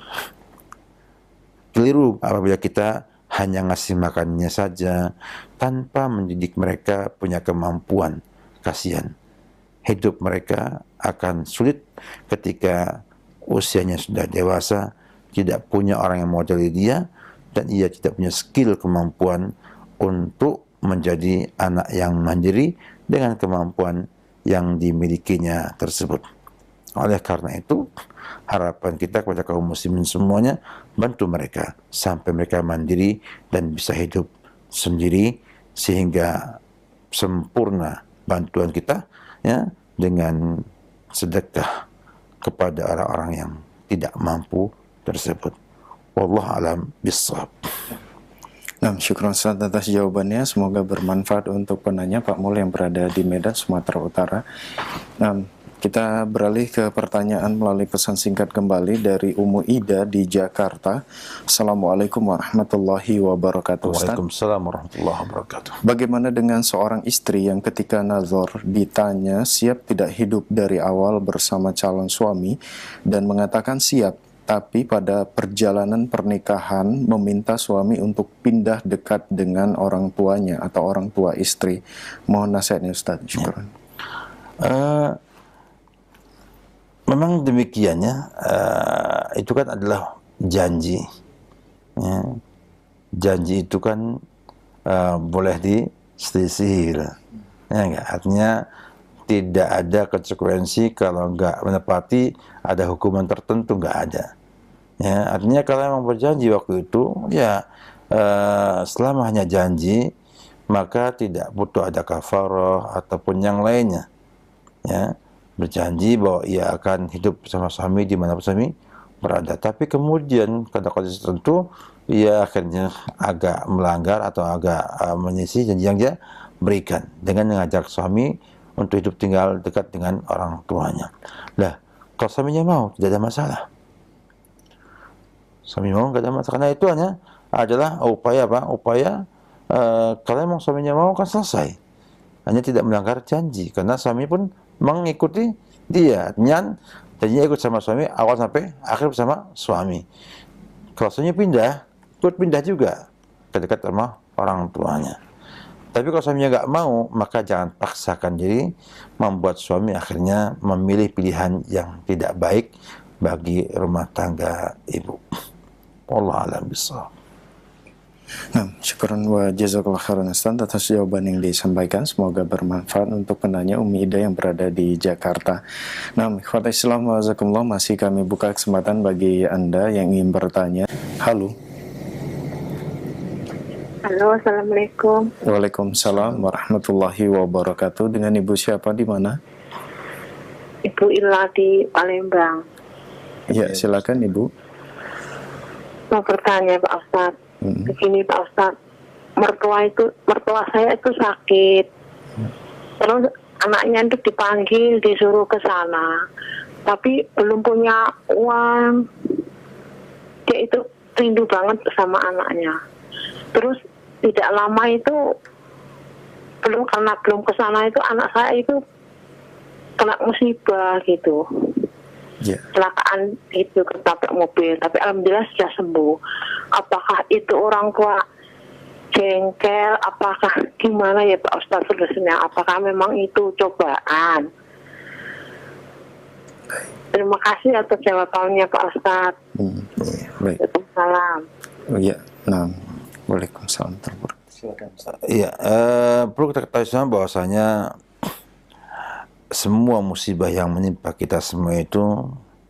Keliru apabila kita hanya ngasih makannya saja tanpa mendidik mereka punya kemampuan. Kasihan. Hidup mereka akan sulit ketika usianya sudah dewasa, tidak punya orang yang modeli dia, dan ia tidak punya skill kemampuan untuk menjadi anak yang mandiri dengan kemampuan yang dimilikinya tersebut. Oleh karena itu, harapan kita kepada kaum muslimin semuanya, bantu mereka sampai mereka mandiri dan bisa hidup sendiri, sehingga sempurna bantuan kita ya dengan sedekah kepada orang-orang yang tidak mampu tersebut. Wallahu a'lam bishawab. Nah, syukran Ustaz atas jawabannya. Semoga bermanfaat untuk penanya Pak Mul yang berada di Medan, Sumatera Utara. Nah, kita beralih ke pertanyaan melalui pesan singkat kembali dari Umu Ida di Jakarta. Assalamualaikum warahmatullahi wabarakatuh. Waalaikumsalam warahmatullahi wabarakatuh. Bagaimana dengan seorang istri yang ketika nazar ditanya siap tidak hidup dari awal bersama calon suami dan mengatakan siap, tapi pada perjalanan pernikahan meminta suami untuk pindah dekat dengan orang tuanya atau orang tua istri. Mohon nasihatnya Ustaz. Syukran. Memang demikiannya, itu kan adalah janji. Ya. Janji itu kan boleh diselisih. Ya, enggak? Artinya tidak ada konsekuensi kalau enggak menepati, ada hukuman tertentu, enggak ada. Ya, artinya kalau memang berjanji waktu itu, ya selama hanya janji, maka tidak butuh ada kafarah ataupun yang lainnya. Ya, berjanji bahwa ia akan hidup bersama suami di mana suami berada. Tapi kemudian pada kondisi tertentu ia akhirnya agak melanggar atau agak menyisih janji yang dia berikan dengan mengajak suami untuk hidup tinggal dekat dengan orang tuanya. Lah, kalau suaminya mau, tidak ada masalah. Suami mau, tidak ada masalah. Karena itu hanya adalah upaya apa? Upaya kalau memang suaminya mau kan selesai. Hanya tidak melanggar janji, karena suami pun mengikuti dia, tadinya ikut sama suami awal sampai akhir bersama suami. Kalau suaminya pindah, ikut pindah juga ke dekat sama orang tuanya. Tapi kalau suaminya nggak mau, maka jangan paksakan diri membuat suami akhirnya memilih pilihan yang tidak baik bagi rumah tangga ibu. Wallahu a'lam bishawab. Nah, syukuran wa jazakallah khairan Ustaz atas jawaban yang disampaikan. Semoga bermanfaat untuk penanya Umi Ida yang berada di Jakarta. Nah, ikhwat Islam wa jazakumullah, masih kami buka kesempatan bagi Anda yang ingin bertanya. Halo. Halo, Assalamualaikum. Waalaikumsalam warahmatullahi wabarakatuh. Dengan Ibu siapa, di mana? Ibu Ila di Palembang. Ya, silakan Ibu. Mau bertanya Pak Ustadz. Begini Pak Ustadz, mertua saya itu sakit. Terus anaknya itu dipanggil, disuruh ke sana. Tapi belum punya uang. Dia itu rindu banget sama anaknya. Terus tidak lama itu karena belum ke sana itu anak saya itu kena musibah gitu. Kecelakaan itu ketabrak mobil, tapi alhamdulillah sudah sembuh. Apakah itu orang tua jengkel? Apakah gimana ya Pak Ustadz solusinya? Apakah memang itu cobaan? Terima kasih atas jawabannya Pak Ustadz. Baik. Waalaikumsalam. Ya, nah, waalaikumsalam. Silakan Ustaz. Iya, perlu kita ketahui semua bahwasanya semua musibah yang menimpa kita semua itu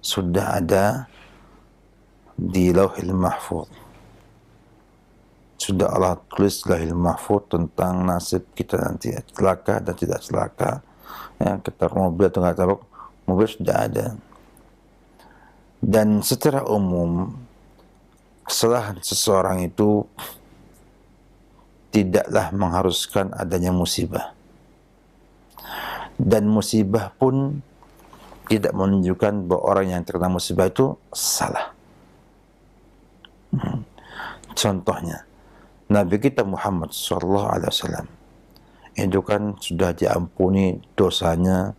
sudah ada di Lauhil Mahfuz. Sudah Allah tulis di Lauhil Mahfuz tentang nasib kita nanti, celaka dan tidak celaka. Ya, kita mobil atau nggak tahu, mobil sudah ada. Dan secara umum, kesalahan seseorang itu tidaklah mengharuskan adanya musibah. Dan musibah pun tidak menunjukkan bahwa orang yang terkena musibah itu salah. Contohnya, Nabi kita Muhammad SAW itu kan sudah diampuni dosanya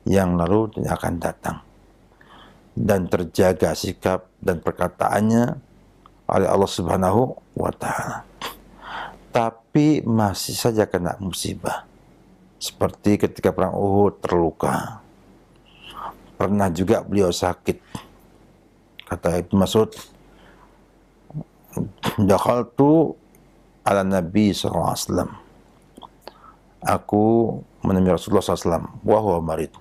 yang lalu dan akan datang, dan terjaga sikap dan perkataannya oleh Allah Subhanahu wa Ta'ala. Tapi masih saja kena musibah. Seperti ketika perang Uhud terluka. Pernah juga beliau sakit. Kata Ibnu Mas'ud, dakhaltu ala Nabi SAW. Aku menemui Rasulullah SAW. Wa huwa marid.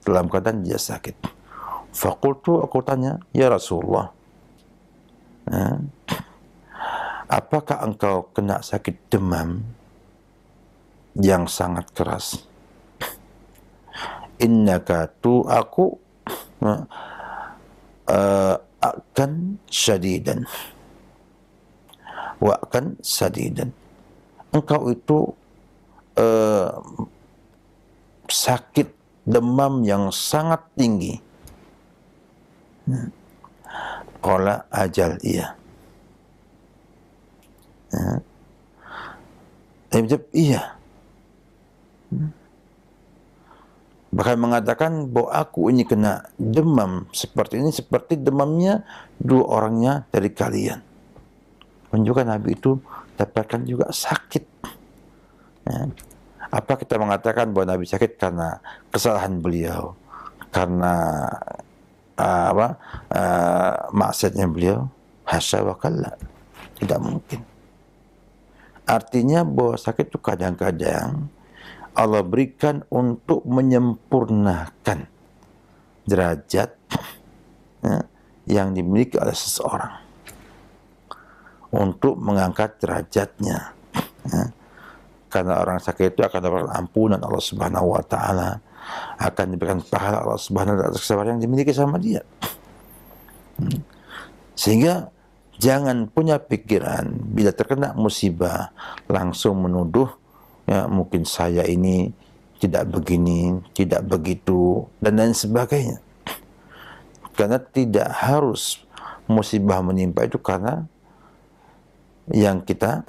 Dalam keadaan dia sakit. Faqultu, aku tanya, ya Rasulullah, apakah engkau kena sakit demam yang sangat keras? Innaka aku akan syadidan wa akan sadidan. Engkau itu sakit demam yang sangat tinggi. Qala ajal, iya. Dia menjawab, iya. Bahkan mengatakan bahwa aku ini kena demam seperti ini, seperti demamnya dua orangnya dari kalian. Menunjukkan Nabi itu dapatkan juga sakit. Apa kita mengatakan bahwa Nabi sakit karena kesalahan beliau, karena maksiatnya beliau? Hasya wa kalla. Tidak mungkin. Artinya bahwa sakit itu kadang-kadang Allah berikan untuk menyempurnakan derajat yang dimiliki oleh seseorang, untuk mengangkat derajatnya. Karena orang sakit itu akan dapat ampunan Allah Subhanahu wa Ta'ala, akan diberikan pahala Allah Subhanahu wa Ta'ala atas kesabaran yang dimiliki sama dia. Sehingga jangan punya pikiran bila terkena musibah langsung menuduh, ya mungkin saya ini tidak begini, tidak begitu, dan lain sebagainya. Karena tidak harus musibah menimpa itu karena yang kita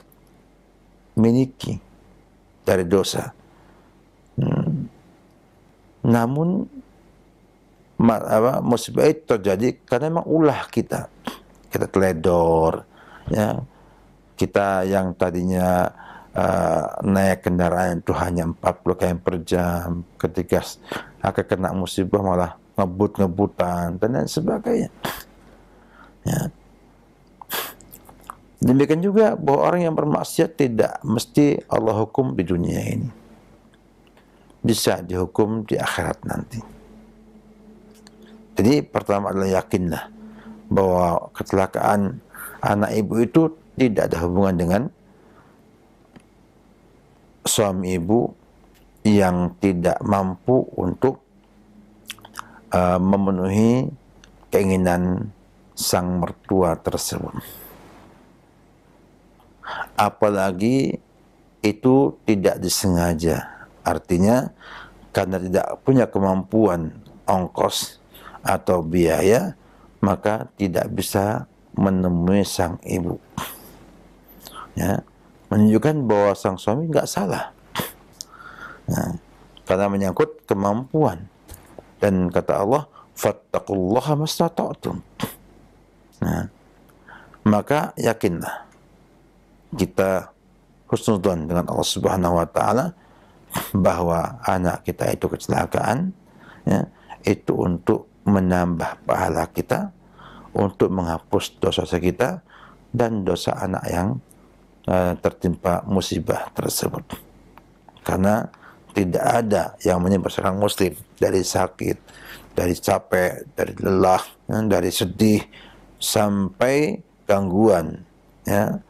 miliki dari dosa. Namun musibah itu terjadi karena memang ulah kita teledor, ya. Kita yang tadinya naik kendaraan itu hanya 40 km per jam, ketika akan kena musibah malah ngebut-ngebutan dan lain sebagainya, ya. Demikian juga bahwa orang yang bermaksiat tidak mesti Allah hukum di dunia ini, bisa dihukum di akhirat nanti. Jadi pertama adalah yakinlah bahwa kecelakaan anak ibu itu tidak ada hubungan dengan suami ibu yang tidak mampu untuk memenuhi keinginan sang mertua tersebut. Apalagi itu tidak disengaja, artinya karena tidak punya kemampuan ongkos atau biaya, maka tidak bisa menemui sang ibu, ya, menunjukkan bahwa sang suami nggak salah, nah, karena menyangkut kemampuan. Dan kata Allah, fattaqullaha mastata'tum. Nah, maka yakinlah kita husnudzon dengan Allah Subhanahu wa taala bahwa anak kita itu kecelakaan, ya, itu untuk menambah pahala kita, untuk menghapus dosa kita dan dosa anak yang tertimpa musibah tersebut. Karena tidak ada yang menyebabkan seorang muslim dari sakit, dari capek, dari lelah, dari sedih, sampai gangguan, ya,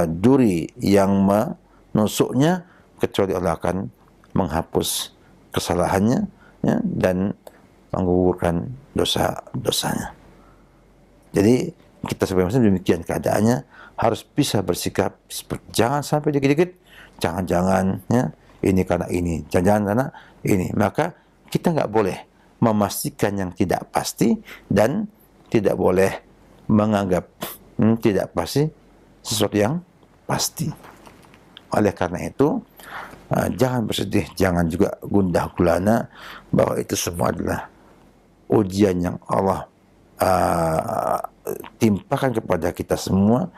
duri yang menusuknya, kecuali Allah akan menghapus kesalahannya, ya, dan menggugurkan dosa-dosanya. Jadi kita sebagai muslim demikian keadaannya, harus bisa bersikap jangan sampai dikit-dikit, jangan-jangan, ya, ini karena ini, jangan-jangan karena ini. Maka kita nggak boleh memastikan yang tidak pasti dan tidak boleh menganggap tidak pasti sesuatu yang pasti. Oleh karena itu, jangan bersedih, jangan juga gundah gulana bahwa itu semua adalah ujian yang Allah timpakan kepada kita semua.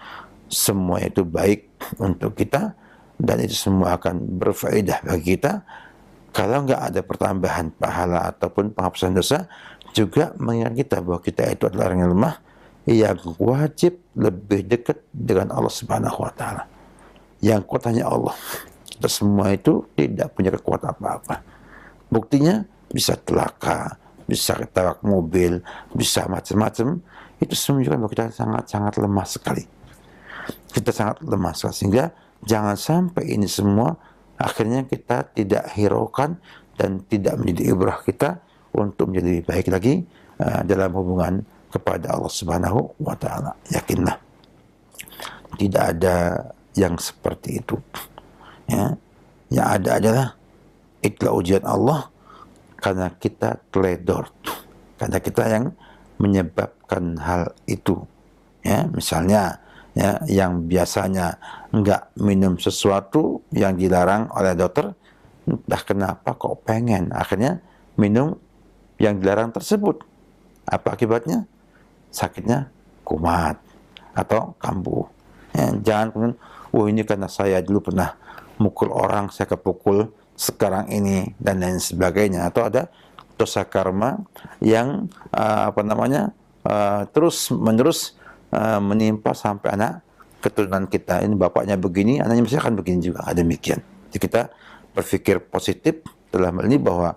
Semua itu baik untuk kita dan itu semua akan berfaedah bagi kita. Kalau nggak ada pertambahan pahala ataupun penghapusan dosa, juga mengingat kita bahwa kita itu adalah orang yang lemah, yang wajib lebih dekat dengan Allah Subhanahu wa taala. Yang kuat hanya Allah. Kita semua itu tidak punya kekuatan apa-apa. Buktinya bisa celaka, bisa ketabrak mobil, bisa macam-macam. Itu semua menunjukkan bahwa kita sangat-sangat lemah sekali. Kita sangat lemah sekali, sehingga jangan sampai ini semua akhirnya kita tidak hiraukan dan tidak menjadi ibrah kita untuk menjadi lebih baik lagi dalam hubungan kepada Allah Subhanahu wa taala. Yakinlah tidak ada yang seperti itu, ya. Yang ada adalah itulah ujian Allah karena kita teledor, karena kita yang menyebabkan hal itu, ya. Misalnya, ya, yang biasanya enggak minum sesuatu yang dilarang oleh dokter, entah kenapa kok pengen, akhirnya minum yang dilarang tersebut. Apa akibatnya? Sakitnya kumat atau kambuh. Ya, jangan kemudian, ini karena saya dulu pernah mukul orang, saya kepukul sekarang ini, dan lain sebagainya. Atau ada dosa karma yang terus menerus menimpa sampai anak keturunan kita. Ini bapaknya begini, anaknya mesti akan begini juga. Demikian. Jadi kita berpikir positif dalam hal ini bahwa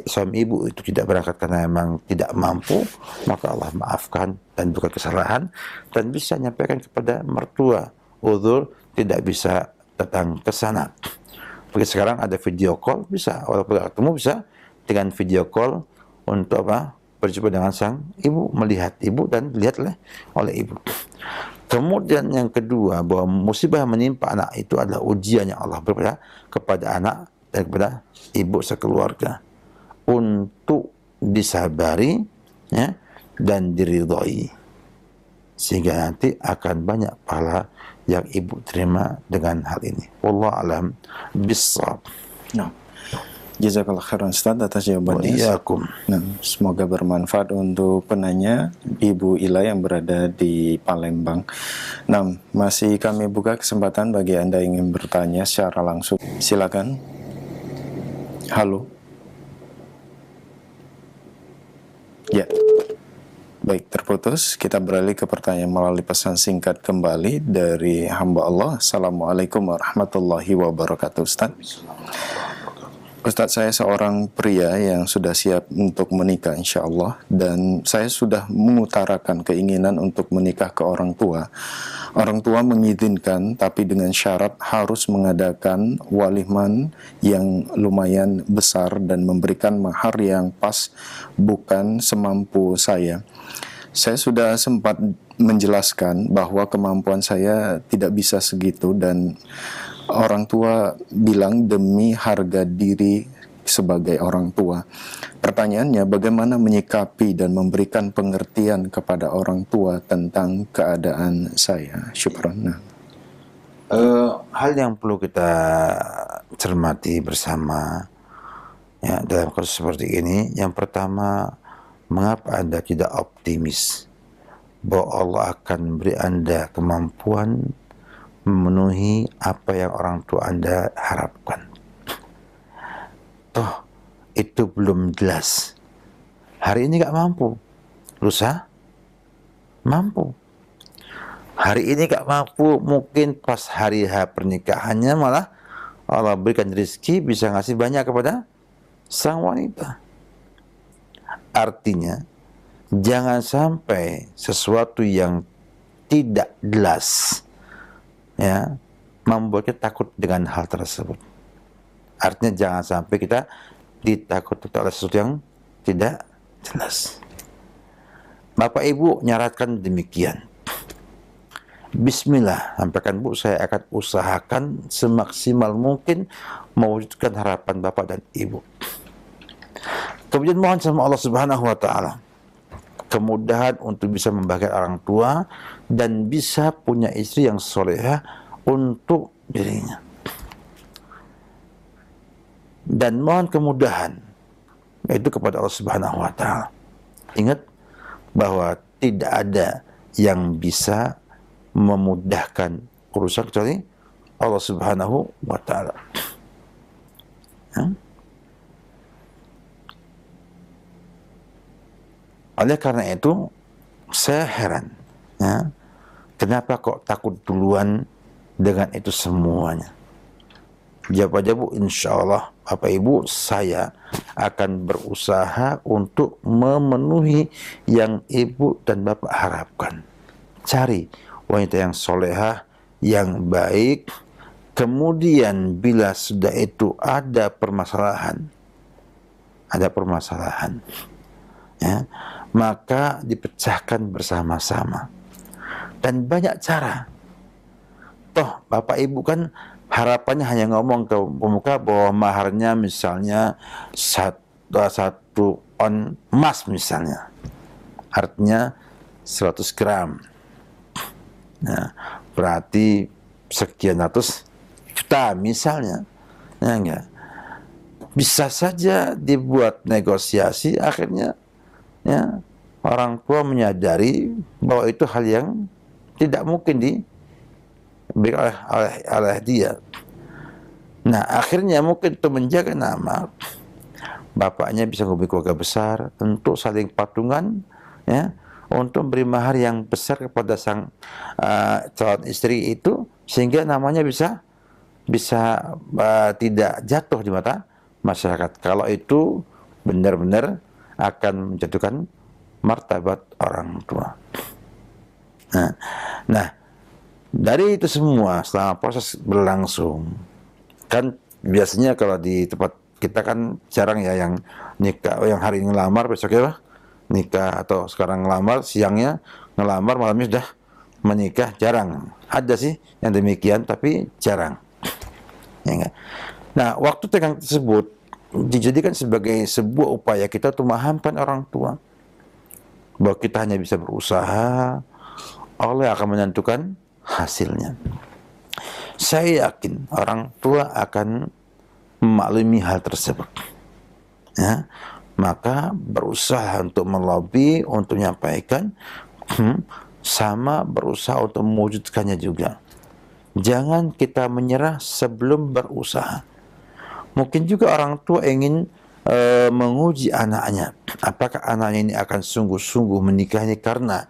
suami ibu itu tidak berangkat karena memang tidak mampu, maka Allah maafkan dan bukan kesalahan, dan bisa menyampaikan kepada mertua, uzur tidak bisa datang ke sana. Seperti sekarang ada video call, bisa, walaupun tidak ketemu bisa dengan video call untuk berjumpa dengan sang ibu, melihat ibu dan dilihat oleh ibu. Kemudian yang kedua, bahwa musibah yang menimpa anak itu adalah ujian yang Allah berikan kepada anak dan kepada ibu sekeluarga untuk disabari, ya, dan diridhoi, sehingga nanti akan banyak pahala yang ibu terima dengan hal ini. Wallahu alam bissawab. Nah, Jazakallah khairan Ustaz atas jawabannya. Wa'iyyakum. Nah, semoga bermanfaat untuk penanya Ibu Ila yang berada di Palembang. Nah, masih kami buka kesempatan bagi Anda yang ingin bertanya secara langsung. Silakan. Halo. Ya. Baik, terputus. Kita beralih ke pertanyaan melalui pesan singkat kembali dari hamba Allah. Assalamualaikum warahmatullahi wabarakatuh, Ustaz. Ustadz, saya seorang pria yang sudah siap untuk menikah insya Allah, dan saya sudah mengutarakan keinginan untuk menikah ke orang tua. Orang tua mengizinkan, tapi dengan syarat harus mengadakan waliman yang lumayan besar dan memberikan mahar yang pas, bukan semampu saya. Saya sudah sempat menjelaskan bahwa kemampuan saya tidak bisa segitu, dan orang tua bilang demi harga diri sebagai orang tua. Pertanyaannya, bagaimana menyikapi dan memberikan pengertian kepada orang tua tentang keadaan saya? Syukran. Hal yang perlu kita cermati bersama ya, dalam kasus seperti ini, yang pertama, mengapa Anda tidak optimis bahwa Allah akan memberi Anda kemampuan memenuhi apa yang orang tua Anda harapkan? Toh itu belum jelas. Hari ini gak mampu, lusa mampu. Hari ini gak mampu, mungkin pas hari H pernikahannya malah Allah berikan rezeki bisa ngasih banyak kepada sang wanita. Artinya jangan sampai sesuatu yang tidak jelas ya membuat kita takut dengan hal tersebut. Artinya jangan sampai kita ditakuti oleh sesuatu yang tidak jelas. Bapak Ibu nyaratkan demikian. Bismillah, sampaikan Bu, saya akan usahakan semaksimal mungkin mewujudkan harapan Bapak dan Ibu. Kemudian mohon sama Allah Subhanahu wa taala kemudahan untuk bisa membahagiakan orang tua dan bisa punya istri yang solehah untuk dirinya. Dan mohon kemudahan itu kepada Allah Subhanahu wa taala. Ingat bahwa tidak ada yang bisa memudahkan urusan kecuali Allah Subhanahu wa taala. Oleh karena itu saya heran ya, kenapa kok takut duluan dengan itu semuanya. Jawab aja Bu, insya Allah Bapak Ibu saya akan berusaha untuk memenuhi yang Ibu dan Bapak harapkan. Cari wanita yang solehah, yang baik. Kemudian bila sudah itu ada permasalahan ya, maka dipecahkan bersama-sama. Dan banyak cara. Toh Bapak Ibu kan harapannya hanya ngomong ke pemuka bahwa maharnya misalnya satu on emas misalnya. Artinya 100 gram. Nah, berarti sekian ratus juta misalnya. Ya enggak? Bisa saja dibuat negosiasi, akhirnya ya orang tua menyadari bahwa itu hal yang tidak mungkin diberikan oleh dia. Nah, akhirnya mungkin untuk menjaga nama bapaknya bisa memiliki keluarga besar untuk saling patungan ya, untuk beri mahar yang besar kepada sang calon istri itu sehingga namanya bisa tidak jatuh di mata masyarakat. Kalau itu benar-benar akan menjatuhkan martabat orang tua. Nah, dari itu semua selama proses berlangsung, kan biasanya kalau di tempat kita kan jarang ya yang nikah, yang hari ini ngelamar besoknya nikah, atau sekarang ngelamar siangnya ngelamar malamnya sudah menikah, jarang. Ada sih yang demikian tapi jarang. Ya enggak? Nah, waktu tenggang tersebut dijadikan sebagai sebuah upaya kita untuk memahamkan orang tua bahwa kita hanya bisa berusaha, Allah akan menentukan hasilnya. Saya yakin orang tua akan memaklumi hal tersebut. Ya, maka berusaha untuk melobi, untuk menyampaikan, sama berusaha untuk mewujudkannya juga. Jangan kita menyerah sebelum berusaha. Mungkin juga orang tua ingin menguji anaknya. Apakah anaknya ini akan sungguh-sungguh menikahi karena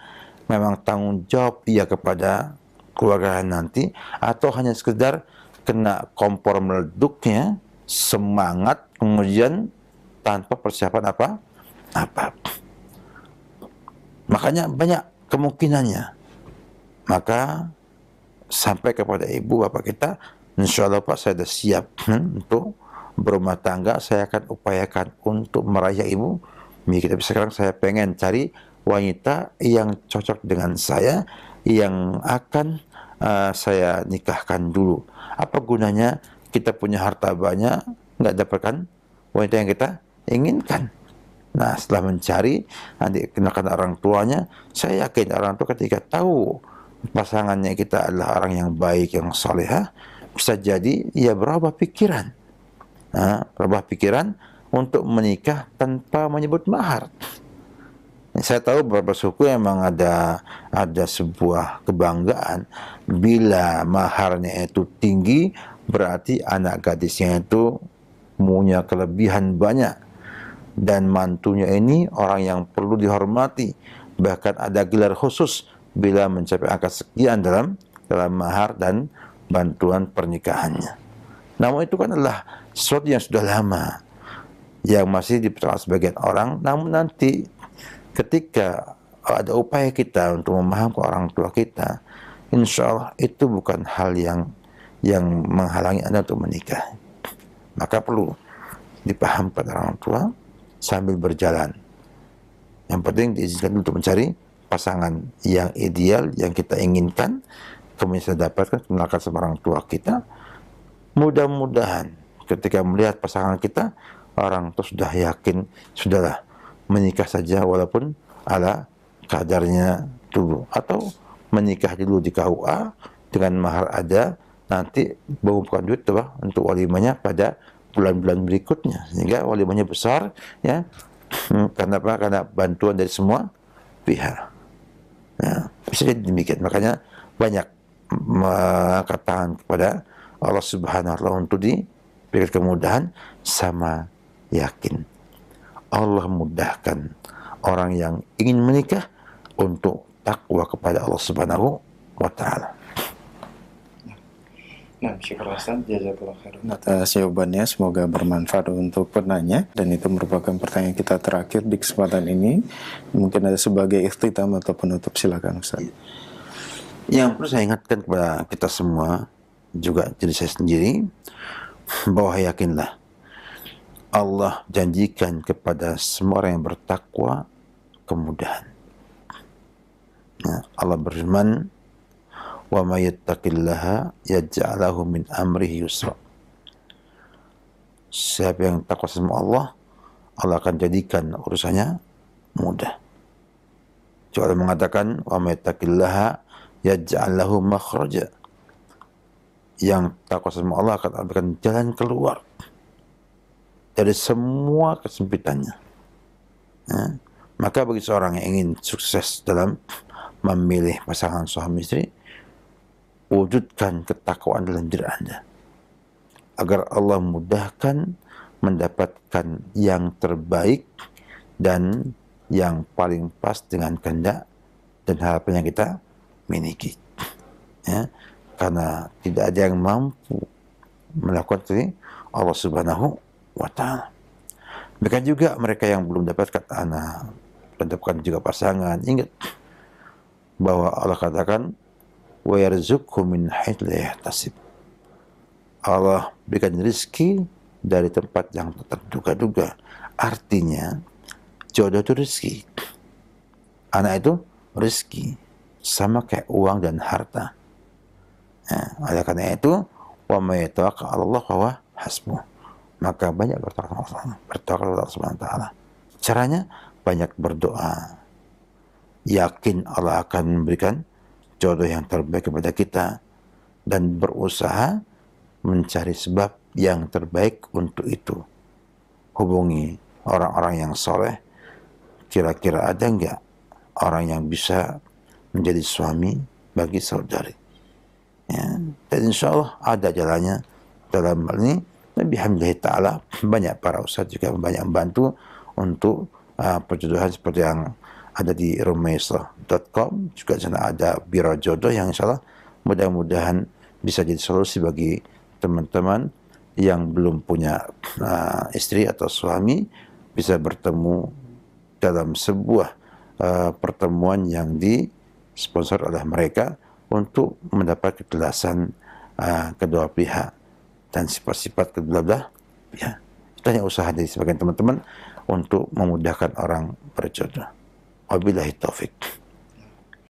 memang tanggung jawab dia kepada keluarga nanti, atau hanya sekedar kena kompor meleduknya, semangat, kemudian tanpa persiapan apa. Makanya banyak kemungkinannya. Maka sampai kepada ibu bapak kita, insya Allah Pak, saya sudah siap untuk berumah tangga. Saya akan upayakan untuk meraih ibu. Tapi sekarang saya pengen cari wanita yang cocok dengan saya, yang akan saya nikahkan dulu. Apa gunanya kita punya harta banyak, nggak dapatkan wanita yang kita inginkan? Nah, setelah mencari, nanti kenalkan orang tuanya. Saya yakin orang tua ketika tahu pasangannya kita adalah orang yang baik, yang salehah, bisa jadi ia berubah pikiran. Berubah pikiran untuk menikah tanpa menyebut mahar. Saya tahu beberapa suku memang ada sebuah kebanggaan bila maharnya itu tinggi, berarti anak gadisnya itu punya kelebihan banyak, dan mantunya ini orang yang perlu dihormati. Bahkan ada gelar khusus bila mencapai angka sekian dalam mahar dan bantuan pernikahannya. Namun itu kan adalah sesuatu yang sudah lama, yang masih dipercaya sebagian orang. Namun nanti ketika ada upaya kita untuk memahamkan orang tua kita, insya Allah itu bukan hal yang menghalangi Anda untuk menikah. Maka perlu dipahamkan orang tua sambil berjalan. Yang penting diizinkan untuk mencari pasangan yang ideal, yang kita inginkan, kemudian kita dapatkan, kenalkan sama orang tua kita. Mudah-mudahan ketika melihat pasangan kita, orang itu sudah yakin, sudahlah menikah saja walaupun ala kadarnya dulu, atau menikah dulu di KUA dengan mahar ada, nanti mengumpulkan duit tuh untuk walimahnya pada bulan-bulan berikutnya, sehingga walimahnya besar, ya. Karena apa? Karena bantuan dari semua pihak. Ya, bisa jadi demikian. Makanya banyak katakan kepada Allah Subhanahu wa Ta'ala untuk diberikan kemudahan, sama yakin Allah mudahkan orang yang ingin menikah untuk takwa kepada Allah Subhanahu wa Ta'ala. Nah, syukur Ustaz, jazakallah khairan atas jawabannya, semoga bermanfaat untuk penanya, dan itu merupakan pertanyaan kita terakhir di kesempatan ini. Mungkin ada sebagai ikhtitam atau penutup, silakan Ustaz. Yang perlu saya ingatkan kepada kita semua, juga diri saya sendiri, bahwa yakinlah Allah janjikan kepada semua orang yang bertakwa kemudahan. Allah berfirman, wa may yattaqillaha yaj'al lahu min amrihi yusra. Siapa yang takwa sama Allah, Allah akan jadikan urusannya mudah. Juga Allah mengatakan, wa may yattaqillaha yaj'al lahu makhraja. Yang takwa sama Allah akan berikan jalan keluar dari semua kesempitannya. Maka bagi seorang yang ingin sukses dalam memilih pasangan suami istri, wujudkan ketakwaan dalam diri Anda, agar Allah mudahkan mendapatkan yang terbaik dan yang paling pas dengan kehendak dan harapan yang kita miliki. Ya, karena tidak ada yang mampu melakukan itu Allah Subhanahu wa Ta'ala. Demikian juga mereka yang belum dapatkan anak, belum dapatkan juga pasangan, ingat bahwa Allah katakan, wa yarzuqhu min haitsu la yahtasib. Allah berikan rezeki dari tempat yang terduga-duga. Artinya jodoh itu rezeki, anak itu rezeki, sama kayak uang dan harta. Oleh karena itu, wa may yatawakkal 'ala Allah fa huwa hasbuh. Maka banyak bertawakal kepada Allah Subhanahu wa Ta'ala. Caranya banyak berdoa, yakin Allah akan memberikan jodoh yang terbaik kepada kita, dan berusaha mencari sebab yang terbaik untuk itu. Hubungi orang-orang yang soleh. Kira-kira ada enggak orang yang bisa menjadi suami bagi saudari? Ya, dan insya Allah ada jalannya dalam hal ini. Alhamdulillah ta'ala banyak para ustaz juga banyak membantu untuk perjodohan seperti yang ada di rumaisah.com, juga sana ada biro jodoh yang insya Allah mudah-mudahan bisa jadi solusi bagi teman-teman yang belum punya istri atau suami, bisa bertemu dalam sebuah pertemuan yang disponsor oleh mereka untuk mendapat kejelasan kedua pihak dan sifat-sifat kedua belah pihak. Itu hanya usaha dari sebagian teman-teman untuk memudahkan orang berjodoh. Wabillahi taufik.